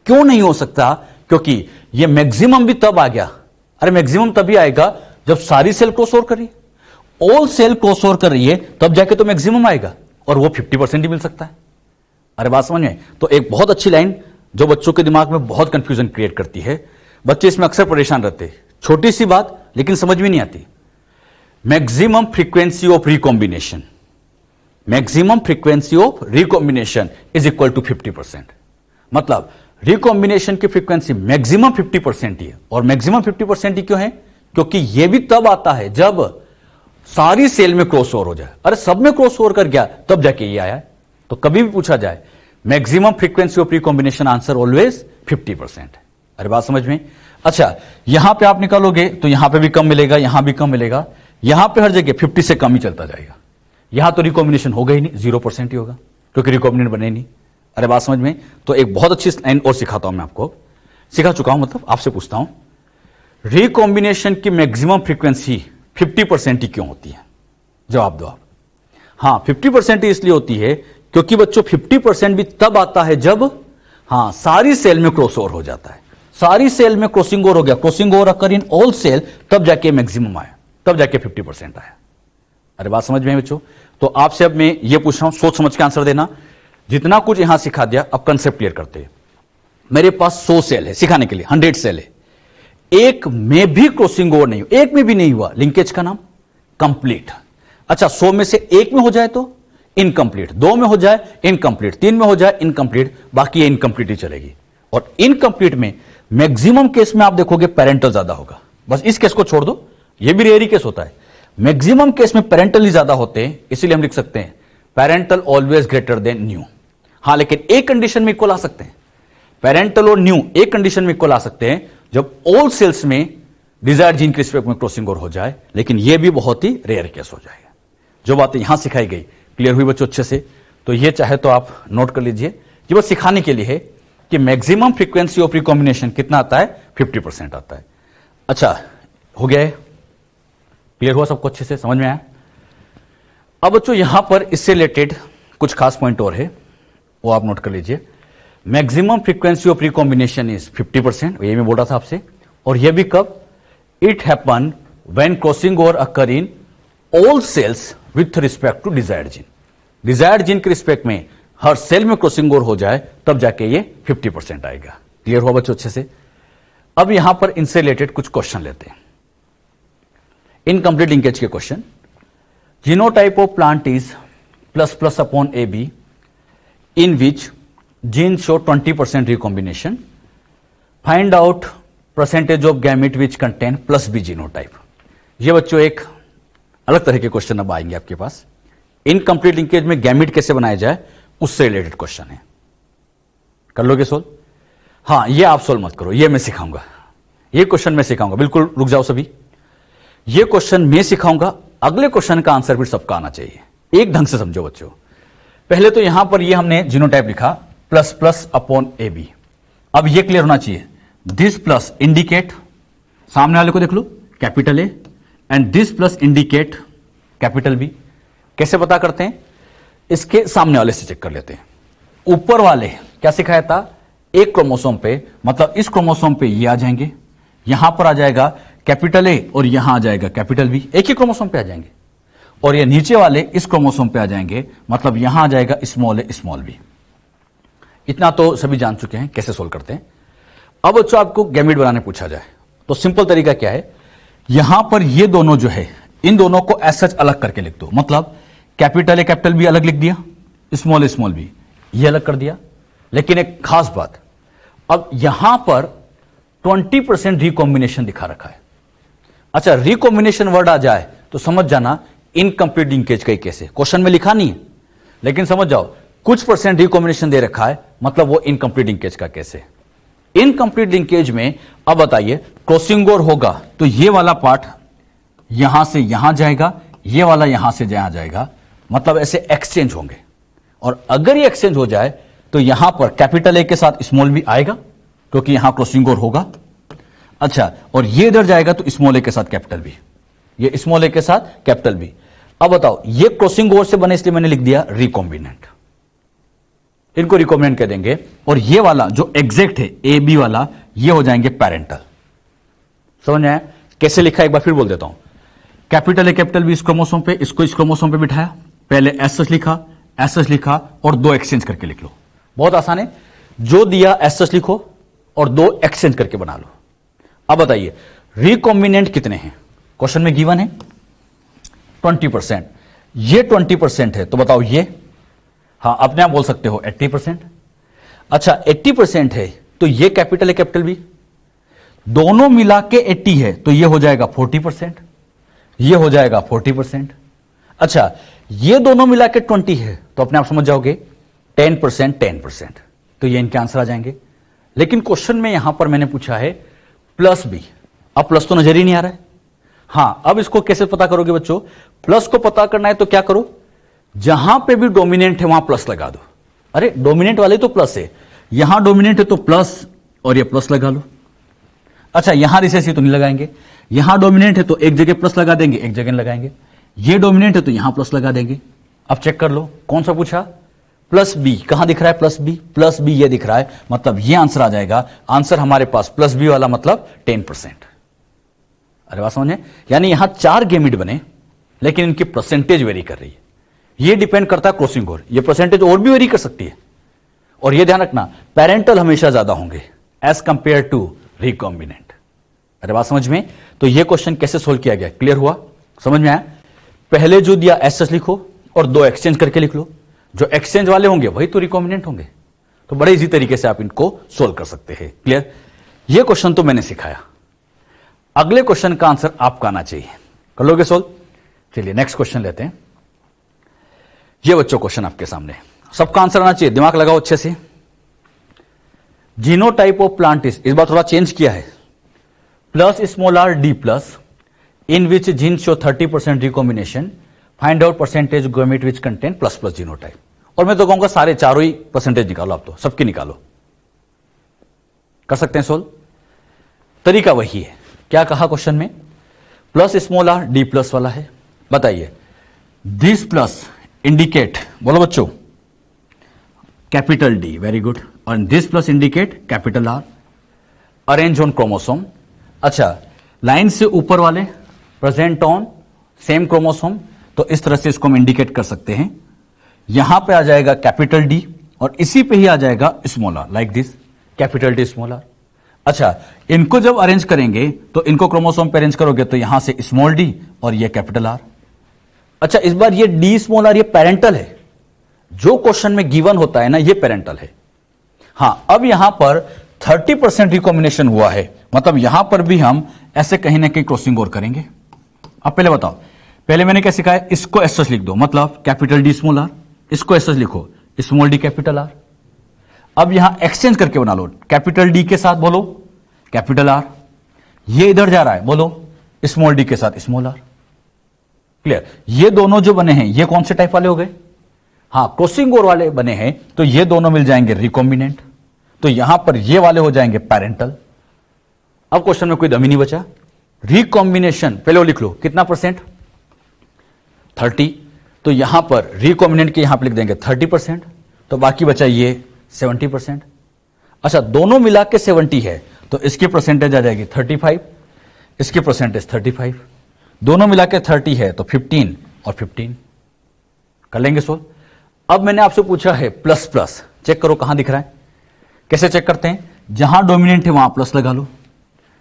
क्यों नहीं हो सकता? क्योंकि ये मैक्सिमम भी तब आ गया। अरे मैक्सिमम तभी आएगा जब सारी सेल क्रॉस ओवर कर रही है, ऑल सेल क्रॉस ओवर कर रही है, तब जाके तो मैक्सिमम आएगा, और वो 50% ही मिल सकता है। अरे बात समझ में? तो एक बहुत अच्छी लाइन जो बच्चों के दिमाग में बहुत कंफ्यूजन क्रिएट करती है, बच्चे इसमें अक्सर परेशान रहते हैं। छोटी सी बात लेकिन समझ में नहीं आती। Maximum frequency of recombination, maximum frequency of recombination is equal to 50%। मतलब रिकॉम्बिनेशन की फ्रीक्वेंसी मैक्सिमम 50% ही है। और मैक्सिमम 50% ही क्यों है? क्योंकि यह भी तब आता है जब सारी सेल में क्रॉस ओवर हो जाए। अरे सब में क्रॉस ओवर कर गया तब जाके ये आया है। तो कभी भी पूछा जाए maximum frequency of recombination, answer always 50%। अरे बात समझ में? अच्छा यहां पे आप निकालोगे तो यहां पे भी कम मिलेगा, यहां भी कम मिलेगा, यहां पे हर जगह 50 से कम ही चलता जाएगा। यहां तो रिकॉम्बिनेशन होगा ही नहीं, 0% ही होगा क्योंकि रिकॉम्बिनेंट बने नहीं। अरे बात समझ में? तो एक बहुत अच्छी लाइन और सिखाता हूं मैं आपको, सिखा चुका हूं, मतलब आपसे पूछता हूं, रिकॉम्बिनेशन की मैक्सिमम फ्रीक्वेंसी 50% ही क्यों होती है? जवाब दो आप। हां 50% ही इसलिए होती है क्योंकि बच्चों 50% भी तब आता है जब सारी सेल में क्रॉस ओवर हो जाता है। सारी सेल में क्रॉसिंग ओवर हो गया, crossing over occur in all cell, तब जाके मैक्सिमम आया, तब जाके 50% आया। अरे बात समझ में है बच्चों? तो आपसे अब मैं ये पूछ रहा हूं, सोच समझ के आंसर देना। जितना कुछ यहां सिखा दिया, अब कंसेप्ट क्लियर करते हैं। मेरे पास 100 सेल है सिखाने के लिए, 100 सेल है, एक में भी क्रॉसिंग ओवर नहीं, एक में भी नहीं हुआ, लिंकेज का नाम कंप्लीट। अच्छा 100 में से एक में हो जाए तो इनकंप्लीट, 2 में हो जाए इनकंप्लीट, 3 में हो जाए इनकंप्लीट, बाकी ये इनकंप्लीट ही चलेगी। और इनकंप्लीट में मैक्सिमम केस में आप देखोगे पेरेंटल ज्यादा होगा। बस इस केस को छोड़ दो, ये भी रेयर ही केस होता है। मैक्सिमम केस में पेरेंटल ही ज्यादा होते हैं, इसीलिए हम लिख सकते हैं parental always greater than new. हां लेकिन एक कंडीशन में इक्वल आ सकते हैं, पेरेंटल और न्यू एक कंडीशन में इक्वल आ सकते हैं, जब ऑल सेल्स में डिजायर जीन के रिस्पेक्ट में क्रॉसिंग ओवर हो जाए, लेकिन यह भी बहुत ही रेयर केस हो जाएगा। जो बातें यहां सिखाई गई क्लियर हुई बच्चों अच्छे से? तो ये चाहे तो आप नोट कर लीजिए, ये बस सिखाने के लिए है कि मैक्सिमम फ्रीक्वेंसी ऑफ रिकॉम्बिनेशन कितना आता है? 50% आता है। अच्छा हो गया है? क्लियर हुआ सबको अच्छे से? समझ में आया? अब बच्चों यहां पर इससे रिलेटेड कुछ खास पॉइंट और है, वो आप नोट कर लीजिए। Maximum frequency of recombination is 50%, ये मैं बोल रहा था आपसे। और यह भी कब? It happen when crossing over occur in all cells with respect to desired gene. Desired gene के रिस्पेक्ट में हर सेल में क्रॉसिंग ओवर हो जाए तब जाके ये 50% आएगा। क्लियर हुआ बच्चों अच्छे से? अब यहां पर इनसे रिलेटेड कुछ क्वेश्चन लेते हैं, इनकंप्लीट लिंकेज के question. Genotype of plant is ++ upon AB in which genes show 20% recombination. Find out percentage of gamete which contain +B genotype. ये बच्चों एक अलग तरह के क्वेश्चन अब आएंगे आपके पास। इनकंप्लीट लिंकेज में गैमेट कैसे बनाया जाए उससे रिलेटेड क्वेश्चन है। कर लोगे सोल्व? हां ये आप सोल्व मत करो, ये मैं सिखाऊंगा, ये क्वेश्चन मैं सिखाऊंगा। बिल्कुल रुक जाओ सभी, ये क्वेश्चन मैं सिखाऊंगा, अगले क्वेश्चन का आंसर फिर सबका आना चाहिए। एक ढंग से समझो बच्चों। पहले तो यहां पर ये हमने जीनोटाइप लिखा ++ अपॉन AB। अब ये क्लियर होना चाहिए, दिस प्लस इंडिकेट, सामने वाले को देख लो capital A, and this plus indicate capital B। कैसे पता करते हैं? इसके सामने वाले से चेक कर लेते हैं। ऊपर वाले क्या सिखाया था? एक क्रोमोसोम पे, मतलब इस क्रोमोसोम पे ये आ जाएंगे, यहां पर आ जाएगा कैपिटल A और यहां आ जाएगा कैपिटल B, एक ही क्रोमोसोम पे आ जाएंगे। और ये नीचे वाले इस क्रोमोसोम पे आ जाएंगे, मतलब यहां आ जाएगा स्मॉल ए स्मॉल बी। इतना तो सभी जान चुके हैं कैसे सोल्व करते हैं। अब बच्चों आपको गैमेट बनाने पूछा जाए तो सिंपल तरीका क्या है, यहां पर ये दोनों जो है इन दोनों को एज सच अलग करके लिख दो, मतलब कैपिटल ए कैपिटल बी अलग लिख दिया, स्मॉल ए स्मॉल बी ये अलग कर दिया। लेकिन एक खास बात, अब यहां पर 20% रिकॉम्बिनेशन दिखा रखा है। अच्छा, रिकॉम्बिनेशन वर्ड आ जाए तो समझ जाना इनकम्प्लीट लिंकेज का केस है। क्वेश्चन में लिखा नहीं है लेकिन समझ जाओ कुछ परसेंट रिकॉम्बिनेशन दे रखा है, मतलब वो इनकम्प्लीट लिंकेज का केस है। इनकम्प्लीट लिंकेज में अब बताइए क्रॉसिंग ओवर होगा तो ये वाला पार्ट यहां से यहां जाएगा, ये वाला यहां से यहां जाएगा, मतलब ऐसे एक्सचेंज होंगे। और अगर ये एक्सचेंज हो जाए तो यहां पर कैपिटल ए के साथ स्मॉल बी आएगा क्योंकि यहां क्रॉसिंग ओवर होगा। अच्छा, और ये इधर जाएगा तो स्मॉल ए के साथ कैपिटल बी, ये स्मॉल ए के साथ कैपिटल बी। अब बताओ ये क्रॉसिंग ओवर से बने इसलिए मैंने लिख दिया रिकॉम्बिनेंट, इनको रिकॉम्बिनेंट कह देंगे। और ये वाला जो एग्जैक्ट है ए बी वाला ये हो जाएंगे पैरेंटल। समझ में आया कैसे लिखा, एक बार फिर बोल देता हूं। कैपिटल ए कैपिटल बी इस क्रोमोसोम पे, इसको इस क्रोमोसोम पे बिठाया, पहले एस लिखा, एस लिखा और दो एक्सचेंज करके लिख लो। बहुत आसान है, जो दिया एस लिखो और दो एक्सचेंज करके बना लो। अब बताइए रिकॉम्बिनेंट कितने हैं, क्वेश्चन में गिवन है 20%, ये 20% है तो बताओ ये, हां अपने आप बोल सकते हो 80%। अच्छा 80% है तो ये कैपिटल है कैपिटल बी, दोनों मिला के 80 है तो ये हो जाएगा 40%, ये हो जाएगा 40%। अच्छा ये दोनों मिला के 20 है तो अपने आप समझ जाओगे 10% 10%, तो ये इनके आंसर आ जाएंगे। लेकिन क्वेश्चन में यहां पर मैंने पूछा है प्लस बी, अब प्लस तो नजर ही नहीं आ रहा है। हां अब इसको कैसे पता करोगे बच्चों, प्लस को पता करना है तो क्या करो, जहां पे भी डोमिनेंट है वहां प्लस लगा दो। अरे डोमिनेंट वाले तो प्लस है, यहां डोमिनेंट है तो प्लस और ये प्लस लगा लो। अच्छा यहां रिसेसिव तो नहीं लगाएंगे, यहां डोमिनेंट है तो एक जगह प्लस लगा देंगे, एक जगह लगाएंगे। ये डोमिनेंट है तो यहां प्लस लगा देंगे। अब चेक कर लो कौन सा पूछा, प्लस बी। कहां दिख रहा है प्लस बी ये दिख रहा है, मतलब ये आंसर आ जाएगा। आंसर हमारे पास प्लस बी वाला मतलब 10%। अरे बात समझे, यानी यहां 4 गैमेट बने लेकिन इनकी परसेंटेज वेरी कर रही है। ये डिपेंड करता है क्रॉसिंग ओवर, ये परसेंटेज और भी वेरी कर सकती है। और ये ध्यान रखना पेरेंटल हमेशा ज्यादा होंगे एज कंपेयर टू रिकॉम्बिनेंट। अरे बात समझ में, तो ये क्वेश्चन कैसे सोल्व किया गया, क्लियर हुआ, समझ में आया। पहले जो दिया एस लिखो और दो एक्सचेंज करके लिख लो, जो एक्सचेंज वाले होंगे वही तो रिकॉम्बिनेंट होंगे। तो बड़े इजी तरीके से आप इनको सोल्व कर सकते हैं, क्लियर। ये क्वेश्चन तो मैंने सिखाया, अगले क्वेश्चन का आंसर आपका आना चाहिए, कर लोगे सोल्व। चलिए नेक्स्ट क्वेश्चन लेते हैं। ये बच्चों क्वेश्चन आपके सामने, सबका आंसर आना चाहिए, दिमाग लगाओ अच्छे से। जीनोटाइप ऑफ प्लांट इस बार थोड़ा चेंज किया है, plus small R D plus in which gene show 30% recombination, find out percentage gamete which contain plus plus genotype. और मैं तो कहूंगा सारे चारों ही परसेंटेज निकालो, आप तो सबकी निकालो, कर सकते हैं सोल्व। तरीका वही है, क्या कहा क्वेश्चन में, plus small R D plus वाला है। बताइए दिस प्लस इंडिकेट, बोलो बच्चों, कैपिटल डी, वेरी गुड, और this plus indicate capital are, arrange on chromosome. अच्छा लाइन से ऊपर वाले प्रेजेंट ऑन सेम क्रोमोसोम, तो इस तरह से इसको हम इंडिकेट कर सकते हैं। यहां पे आ जाएगा कैपिटल डी और इसी पे ही आ जाएगा small R, like this capital D small R. अच्छा इनको जब अरेंज करेंगे तो इनको क्रोमोसोम पे अरेंज करोगे तो यहां से स्मॉल डी और ये कैपिटल आर। अच्छा इस बार ये डी स्मॉल आर ये पेरेंटल है, जो क्वेश्चन में गिवन होता है ना ये पेरेंटल है। हां अब यहां पर 30% रिकॉम्बिनेशन हुआ है, मतलब यहां पर भी हम ऐसे कहीं ना कहीं क्रॉसिंग ओवर करेंगे। अब पहले बताओ, पहले मैंने क्या सिखाया, इसको एस लिख दो, मतलब कैपिटल डी स्मॉल आर, इसको एस लिखो स्मॉल डी कैपिटल आर। अब यहां एक्सचेंज करके बना लो, कैपिटल डी के साथ बोलो कैपिटल आर, ये इधर जा रहा है बोलो स्मॉल डी के साथ स्मॉल आर, क्लियर। ये दोनों जो बने हैं ये कौन से टाइप वाले हो गए, हां क्रॉसिंग ओवर वाले बने हैं, तो ये दोनों मिल जाएंगे रिकॉम्बिनेंट, तो यहां पर ये वाले हो जाएंगे पैरेंटल। अब क्वेश्चन में कोई दमी नहीं बचा, रिकॉम्बिनेशन पहले वो लिख लो कितना परसेंट 30, तो यहां पर रिकॉम्बिनेंट के यहां पर लिख देंगे 30%, तो बाकी बचा ये 70%। अच्छा दोनों मिला के 70 है तो इसकी परसेंटेज आ जाएगी 35, इसकी परसेंटेज 35, दोनों मिला के 30 है तो 15, और 15। कर लेंगे सोल्व। अब मैंने आपसे पूछा है प्लस प्लस, चेक करो कहां दिख रहा है। कैसे चेक करते हैं? जहां डोमिनेंट है वहां प्लस लगा लो,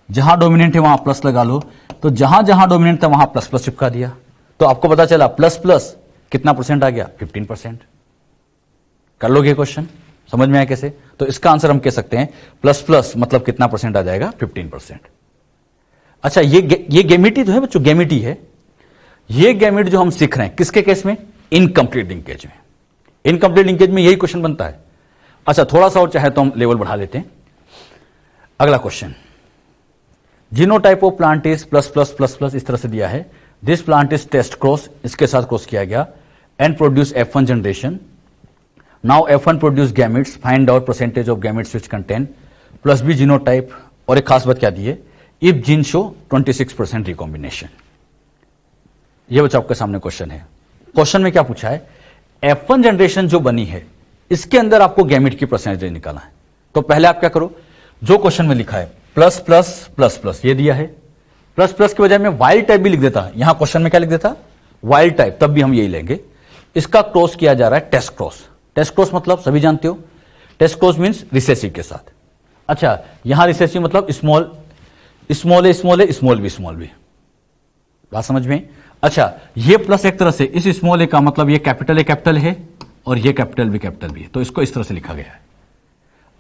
जहां डोमिनेंट है वहां प्लस लगा लो। तो जहां जहां डोमिनेंट था वहां प्लस प्लस चिपका दिया, तो आपको पता चला प्लस प्लस कितना परसेंट आ गया? 15%। कर लोगे क्वेश्चन? समझ में आया कैसे? तो इसका आंसर हम कह सकते हैं प्लस प्लस मतलब कितना परसेंट आ जाएगा? 15%। अच्छा, ये गैमेटी तो है बच्चों, गैमेटी है। ये गैमेट जो हम सीख रहे हैं किसके केस में? इनकम्प्लीट लिंकेज में। इनकम्प्लीट लिंकेज में यही क्वेश्चन बनता है। अच्छा, थोड़ा सा और चाहे तो हम लेवल बढ़ा लेते हैं। अगला question, genotype of plant is plus plus plus plus, इस तरह से दिया है। This plant is test cross, इसके साथ क्रॉस किया गया, and produce F1 generation. Now F1 produce gametes, find out percentage of gametes which contain plus B genotype. और एक खास बात क्या दी है? If gene show 26% recombination. यह बच्चा आपके सामने क्वेश्चन है। क्वेश्चन में क्या पूछा है? F1 जनरेशन जो बनी है इसके अंदर आपको गैमेट की परसेंटेज निकालना है। तो पहले आप क्या करो, जो क्वेश्चन में लिखा है प्लस प्लस प्लस प्लस ये दिया है, प्लस प्लस की बजाय मैं वाइल्ड टाइप भी लिख देता। यहां क्वेश्चन में क्या लिख देता? वाइल्ड टाइप, तब भी हम यही लेंगे। इसका क्रॉस किया जा रहा है टेस्ट क्रॉस। टेस्ट क्रॉस मतलब सभी जानते हो, टेस्ट क्रॉस मींस रिसेसिव के साथ। अच्छा, यहां रिसेसिव मतलब स्मॉल स्मॉल ए स्मॉल ए स्मॉल बी। बात समझ में? अच्छा, ये प्लस एक तरह से इस स्मॉल ए का मतलब ये कैपिटल है और ये कैपिटल भी है, तो इसको इस तरह से लिखा गया है।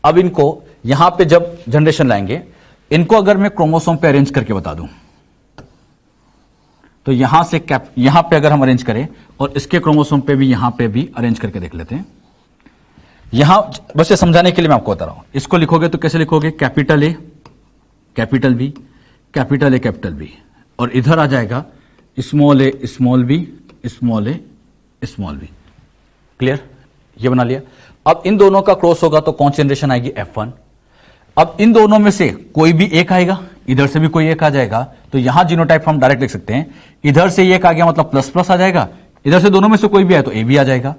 अब इनको यहां पे जब जनरेशन लाएंगे, इनको अगर मैं क्रोमोसोम पे अरेंज करके बता दूं, तो यहां से यहां पे अगर हम अरेंज करें और इसके क्रोमोसोम पे भी यहां पे भी अरेंज करके देख लेते हैं। यहां बस ये समझाने के लिए मैं आपको बता रहा हूं। इसको लिखोगे तो कैसे लिखोगे? Capital A capital B, capital A capital B, और इधर आ जाएगा स्मॉल ए स्मॉल बी, स्मॉल ए स्मॉल बी। क्लियर? ये बना लिया। अब इन दोनों का क्रॉस होगा तो कौन सी जनरेशन आएगी? F1। अब इन दोनों में से कोई भी एक आएगा, इधर से भी कोई एक आ जाएगा, तो यहां जीनोटाइप हम डायरेक्ट लिख सकते हैं। इधर से एक आ गया मतलब प्लस प्लस आ जाएगा, इधर से दोनों में से कोई भी आए तो ए भी आ जाएगा।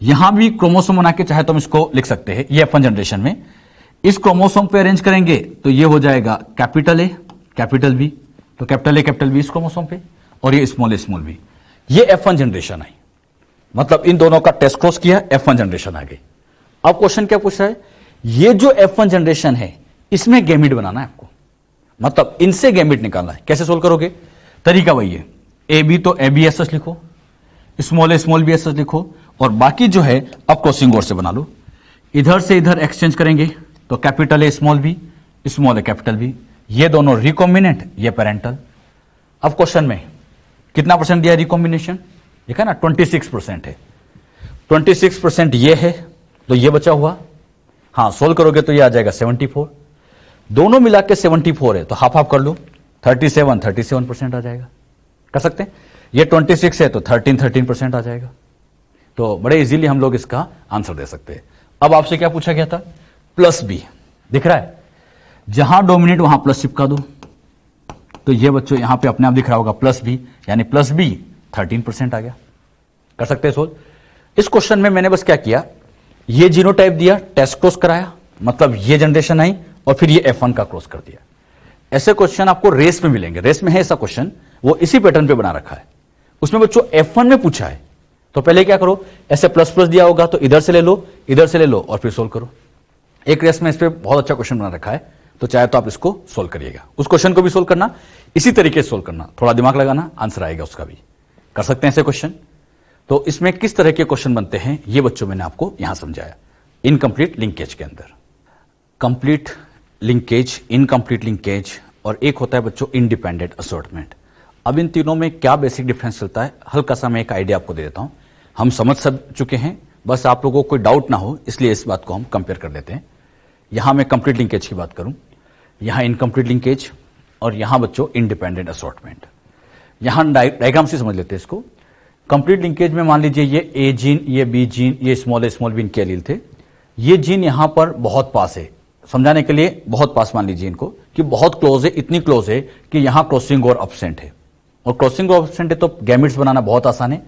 यहां भी क्रोमोसोम बना के चाहे तो हम इसको लिख सकते हैं, ये F1 जनरेशन में। इस क्रोमोसोम पे अरेंज करेंगे तो ये हो जाएगा कैपिटल ए कैपिटल बी, तो कैपिटल ए कैपिटल बी इस क्रोमोसोम पे, और ये स्मॉल ए स्मॉल बी। ये F1 जनरेशन आई, मतलब इन दोनों का टेस्ट क्रॉस किया, F1 जनरेशन आ गई। अब क्वेश्चन क्या पूछ रहा है? ये जो F1 जनरेशन है इसमें गैमेट बनाना है आपको, मतलब इनसे गैमेट निकालना है। कैसे सोल्व करोगे? तरीका वही है, ए बी तो ए बी एस एच लिखो, स्मॉल बी एस एच लिखो, और बाकी जो है अब क्रॉसिंग ओवर से बना लो। इधर से इधर एक्सचेंज करेंगे तो capital A small A capital B, ये दोनों रिकॉम्बिनेंट, ये पेरेंटल। अब क्वेश्चन में कितना परसेंट दिया रिकॉम्बिनेशन? देखा ना, 26% है। 26% ये है, तो ये बचा हुआ, हाँ सोल्व करोगे तो ये आ जाएगा 74। दोनों मिला के 74 है, तो हाफ हाफ कर लो, 37% आ जाएगा। कर सकते हैं? ये 26 है तो 13% आ जाएगा। तो बड़े इजीली हम लोग इसका आंसर दे सकते हैं। अब आपसे क्या पूछा गया था? प्लस बी, दिख रहा है? जहां डोमिनेट वहां प्लस चिपका दो, तो ये बच्चों यहां पे अपने आप दिख रहा होगा प्लस बी, यानी प्लस बी 13% आ गया। कर सकते हैं सोल्व? इस क्वेश्चन में मैंने बस क्या किया, ये जीनोटाइप दिया, टेस्ट क्रॉस कराया, मतलब ये जनरेशन आई, और फिर ये F1 का क्रॉस कर दिया। ऐसे क्वेश्चन आपको रेस में मिलेंगे, रेस में है ऐसा क्वेश्चन, वो इसी पैटर्न पे बना रखा है। उसमें बच्चों F1 में पूछा है, तो पहले क्या करो, ऐसे प्लस प्लस दिया होगा तो इधर से ले लो, इधर से ले लो, और फिर सोल्व करो। एक रेस में इस पे बहुत अच्छा क्वेश्चन बना रखा है, तो चाहे तो आप इसको सोल्व करिएगा। उस क्वेश्चन को भी सोल्व करना, इसी तरीके से सोल्व करना, थोड़ा दिमाग लगाना, आंसर आएगा उसका भी। कर सकते हैं ऐसे क्वेश्चन। तो इसमें किस तरह के क्वेश्चन बनते हैं ये बच्चों मैंने आपको यहां समझाया। इनकम्प्लीट लिंकेज के अंदर कंप्लीट लिंकेज, इनकम्प्लीट लिंकेज, और एक होता है बच्चों इंडिपेंडेंट असॉर्टमेंट। अब इन तीनों में क्या बेसिक डिफरेंस चलता है, हल्का सा मैं एक आइडिया आपको दे देता हूं। हम समझ सब चुके हैं, बस आप लोगों को कोई डाउट ना हो इसलिए इस बात को हम कंपेयर कर लेते हैं। यहां मैं कंप्लीट लिंकेज की बात करूं, यहां इनकम्प्लीट लिंकेज, और यहां बच्चों इंडिपेंडेंट असॉर्टमेंट। यहां डायग्राम से समझ लेते हैं इसको। कंप्लीट लिंकेज में मान लीजिए ये ए जीन, ये बी जीन, ये स्मॉल बी इनके एलील थे। ये जीन यहां पर बहुत पास है, समझाने के लिए बहुत पास मान लीजिए इनको, कि बहुत क्लोज है, इतनी क्लोज है कि यहां क्रॉसिंग और एब्सेंट है। और क्रॉसिंग और एब्सेंट है तो गैमेट्स बनाना बहुत आसान है।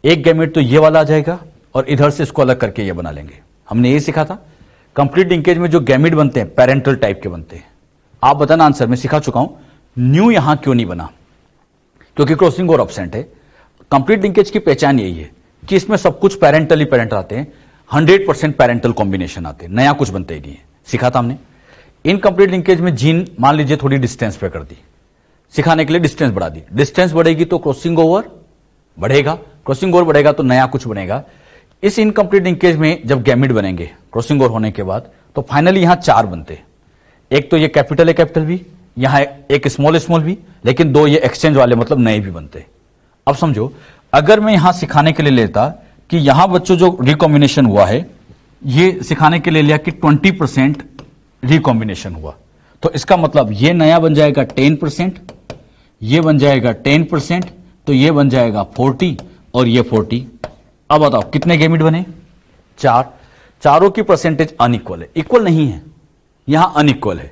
एक गैमेट तो ये वाला आ जाएगा और इधर से इसको अलग करके ये बना लेंगे। हमने ये सीखा था कंप्लीट लिंकेज में जो गैमेट बनते हैं पेरेंटल टाइप के बनते हैं। आप बताना आंसर में सिखा चुका हूं। न्यू यहां क्यों नहीं बना? क्योंकि क्रॉसिंग और एब्सेंट है। कंप्लीट लिंकेज की पहचान यही है कि इसमें सब कुछ पैरेंटली पेरेंट आते हैं, 100% पैरेंटल कॉम्बिनेशन आते हैं, नया कुछ बनता ही नहीं है। सिखा था हमने। इनकंप्लीट लिंकेज में जीन मान लीजिए थोड़ी डिस्टेंस पे कर दी, सिखाने के लिए डिस्टेंस बढ़ा दी। डिस्टेंस बढ़ेगी तो क्रॉसिंग ओवर बढ़ेगा, क्रॉसिंग ओवर बढ़ेगा तो नया कुछ बनेगा। इस इनकंप्लीट लिंकेज में जब गैमिट बनेंगे क्रॉसिंग ओवर होने के बाद, तो फाइनली यहां 4 बनते हैं। एक तो ये कैपिटल ए कैपिटल बी, यहां एक स्मॉल स्मॉल बी, लेकिन 2 ये एक्सचेंज वाले मतलब नए भी बनते हैं। अब समझो, अगर मैं यहां सिखाने के लिए लेता कि यहां बच्चों जो रिकॉम्बिनेशन हुआ है, ये सिखाने के लिए लिया कि 20% रिकॉम्बिनेशन हुआ, तो इसका मतलब ये नया बन जाएगा 10%, ये बन जाएगा 10%, तो ये बन जाएगा 40 और ये 40। अब बताओ कितने गैमिट बने? 4। चारों की परसेंटेज अनइक्वल है, इक्वल नहीं है, यहां अनइक्वल है।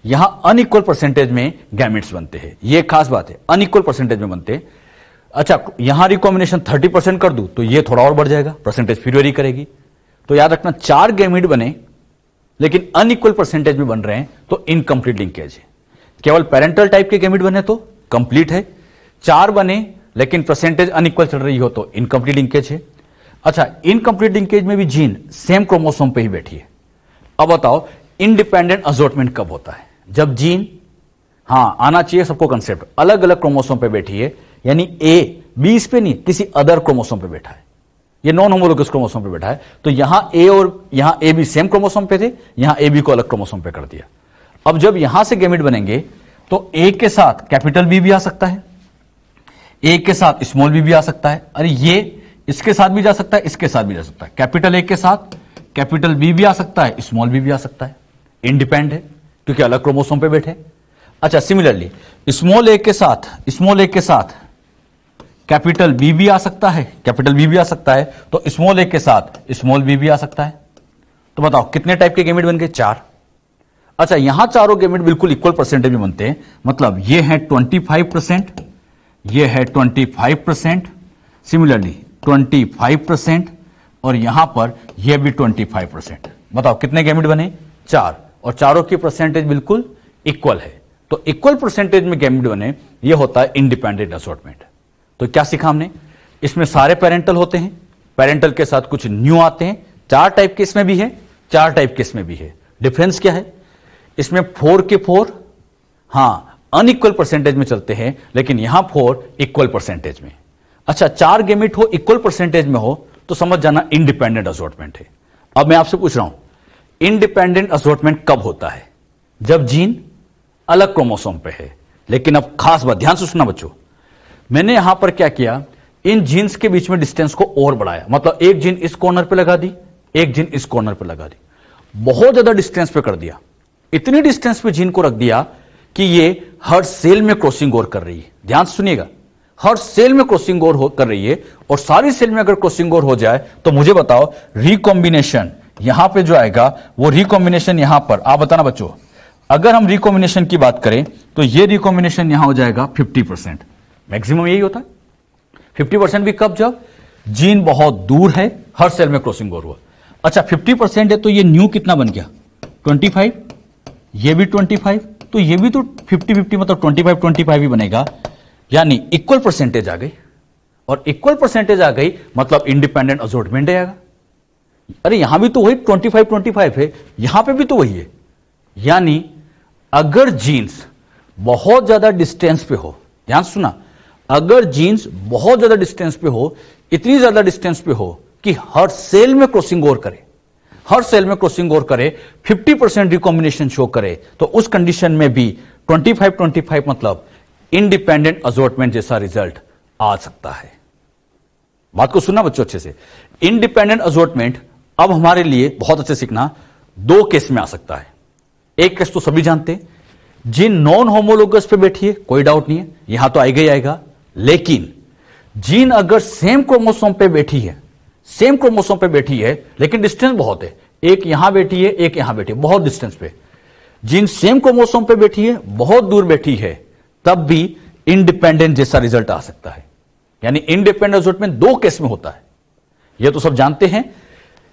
यहां अनइक्वल परसेंटेज में गैमिट्स बनते हैं, ये खास बात है, अनइक्वल परसेंटेज में बनते हैं। अच्छा, यहां रिकॉम्बिनेशन 30% कर दूं तो ये थोड़ा और बढ़ जाएगा, परसेंटेज फिर वेरी करेगी। तो याद रखना, 4 गैमिट बने लेकिन अनइक्वल परसेंटेज में बन रहे हैं तो इनकंप्लीट लिंकेज है। केवल पेरेंटल टाइप के गैमिट बने तो कंप्लीट है, 4 बने लेकिन परसेंटेज अनइक्वल चल रही हो तो इनकंप्लीट लिंकेज है। अच्छा, इनकंप्लीट लिंकेज में भी जीन सेम क्रोमोसोम पे ही बैठी है। अब बताओ इंडिपेंडेंट असॉर्टमेंट कब होता है? जब जीन, हां आना चाहिए सबको कंसेप्ट, अलग अलग क्रोमोसोम पे बैठी है, यानी ए बी इस पे नहीं, किसी अदर क्रोमोसोम पे बैठा है, ये नॉन होमोलोगस क्रोमोसोम पे बैठा है। तो यहां ए और यहां ए बी सेम क्रोमोसोम पे थे, यहां ए बी को अलग क्रोमोसोम पे कर दिया। अब जब यहां से गैमेट बनेंगे तो ए के साथ कैपिटल बी भी आ सकता है, ए के साथ स्मॉल बी भी आ सकता है। अरे ये इसके साथ भी जा सकता है, इसके साथ भी जा सकता है, कैपिटल ए के साथ कैपिटल बी भी आ सकता है, स्मॉल बी भी आ सकता है। इंडिपेंडेंट है क्योंकि अलग क्रोमोसोम पे बैठे। अच्छा, सिमिलरली स्मॉल ए के साथ कैपिटल बी भी आ सकता है, कैपिटल बी भी आ सकता है, तो स्मॉल ए के साथ स्मॉल बी भी आ सकता है। तो बताओ कितने टाइप के गैमेट बन गए? 4। अच्छा, यहां चारों गैमेट बिल्कुल इक्वल परसेंटेज में बनते हैं, मतलब ये है 25%, ये है 25%, सिमिलरली 25%, और यहां पर यह भी 25%। बताओ कितने गैमेट बने? 4, और चारों की परसेंटेज बिल्कुल इक्वल है। तो इक्वल परसेंटेज में गैमेट बने, यह होता है इंडिपेंडेंट असॉर्टमेंट। तो क्या सीखा हमने? इसमें सारे पेरेंटल होते हैं, पेरेंटल के साथ कुछ न्यू आते हैं। 4 टाइप के इसमें भी है, 4 टाइप के इसमें भी है। डिफरेंस क्या है? इसमें 4 के 4 हां अनइक्वल परसेंटेज में चलते हैं, लेकिन यहां 4 इक्वल परसेंटेज में। अच्छा, 4 गैमेट हो, इक्वल परसेंटेज में हो, तो समझ जाना इंडिपेंडेंट असॉर्टमेंट है। अब मैं आपसे पूछ रहा हूं, इंडिपेंडेंट असॉर्टमेंट कब होता है? जब जीन अलग क्रोमोसोम पे है। लेकिन अब खास बात ध्यान से सुनना बच्चों, मैंने यहां पर क्या किया, इन जीन्स के बीच में डिस्टेंस को और बढ़ाया। मतलब एक जीन इस कॉर्नर पे लगा दी, एक जीन इस कॉर्नर पे लगा दी, बहुत ज्यादा डिस्टेंस पे कर दिया। इतनी डिस्टेंस पे जीन को रख दिया कि ये हर सेल में क्रॉसिंग ओवर कर रही है। ध्यान से सुनिएगा, हर सेल में क्रॉसिंग ओवर कर रही है, और सारी सेल में अगर क्रॉसिंग ओवर हो जाए तो मुझे बताओ रिकॉम्बिनेशन यहां पे जो आएगा वो रिकॉम्बिनेशन यहां पर, आप बताना बच्चों, अगर हम रिकॉम्बिनेशन की बात करें तो ये रिकॉम्बिनेशन यहां हो जाएगा 50%। मैक्सिमम यही होता है 50% भी कब? जब जीन बहुत दूर है, हर सेल में क्रॉसिंग ओवर हुआ। अच्छा, 50% है तो ये न्यू कितना बन गया? 25, ये भी 25, तो ये भी तो 50-50 मतलब 25-25 ही बनेगा, यानी इक्वल परसेंटेज आ गई। और इक्वल परसेंटेज आ गई मतलब इंडिपेंडेंट असॉर्टमेंट आएगा। अरे यहां भी तो वही 25-25 है, यहां पे भी तो वही है। यानी अगर जीन्स बहुत ज्यादा डिस्टेंस पे हो, ध्यान सुना, अगर जीन्स बहुत ज्यादा डिस्टेंस पे हो, इतनी ज्यादा डिस्टेंस पे हो कि हर सेल में क्रॉसिंग ओवर करे, हर सेल में क्रॉसिंग ओवर करे, 50% रिकॉम्बिनेशन शो करे, तो उस कंडीशन में भी 25-25 मतलब इंडिपेंडेंट असॉर्टमेंट जैसा रिजल्ट आ सकता है। बात को सुनना बच्चों अच्छे से। इंडिपेंडेंट असॉर्टमेंट अब हमारे लिए बहुत अच्छे सीखना, 2 केस में आ सकता है। एक केस तो सभी जानते हैं, जिन नॉन होमोलोगस पे बैठी है, कोई डाउट नहीं है, यहां तो आएगा ही आएगा। लेकिन जीन अगर सेम क्रोमोसोम पे बैठी है, सेम क्रोमोसोम पे बैठी है, लेकिन डिस्टेंस बहुत है, एक यहां बैठी है, एक यहां बैठी है, बहुत डिस्टेंस पे, जीन सेम क्रोमोसोम पे बैठी है, बहुत दूर बैठी है, तब भी इंडिपेंडेंट जैसा रिजल्ट आ सकता है। यानी इंडिपेंडेंट असॉर्टमेंट 2 केस में होता है, यह तो सब जानते हैं।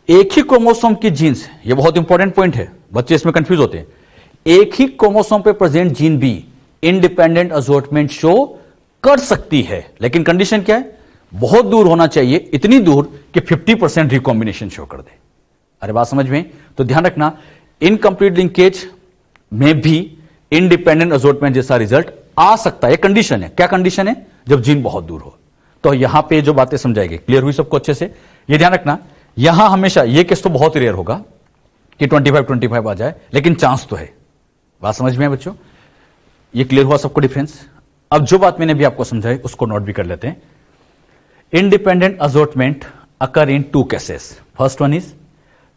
एक ही क्रोमोसोम की जीन्स, यह बहुत इंपॉर्टेंट पॉइंट है, बच्चे इसमें कंफ्यूज होते हैं, एक ही क्रोमोसोम पे प्रेजेंट जीन भी इंडिपेंडेंट असॉर्टमेंट शो कर सकती है, लेकिन कंडीशन क्या है? बहुत दूर होना चाहिए, इतनी दूर कि 50% रिकॉम्बिनेशन शो कर दे। अरे बात समझ में? तो ध्यान रखना, इनकंप्लीट लिंकेज में भी इंडिपेंडेंट असोर्टमेंट जैसा रिजल्ट आ सकता है। कंडीशन है, क्या कंडीशन है? जब जीन बहुत दूर हो। तो यहां पे जो बातें समझाएंगे, क्लियर हुई सबको अच्छे से? ये ध्यान रखना, यहां हमेशा ये केस तो बहुत रेयर होगा कि 25-25 आ जाए, लेकिन चांस तो है। बात समझ में है बच्चों? ये क्लियर हुआ सबको डिफरेंस? अब जो बात मैंने भी आपको समझाई उसको नोट भी कर लेते हैं। Independent assortment occur in 2 cases. First one is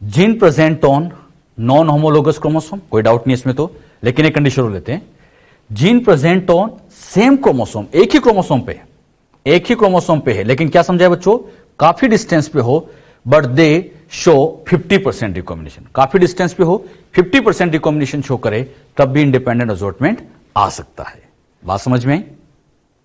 gene present on non homologous chromosome, कोई डाउट नहीं इसमें तो, लेकिन एक कंडीशन हो लेते हैं, gene present on same chromosome, एक ही क्रोमोसोम पे है, लेकिन क्या समझाए बच्चों? काफी डिस्टेंस पे हो, बट दे शो 50% रिकॉम्बिनेशन। काफी डिस्टेंस पे हो, 50% रिकॉम्बिनेशन शो करे, तब भी इंडिपेंडेंट असोर्टमेंट आ सकता है। बात समझ में आई?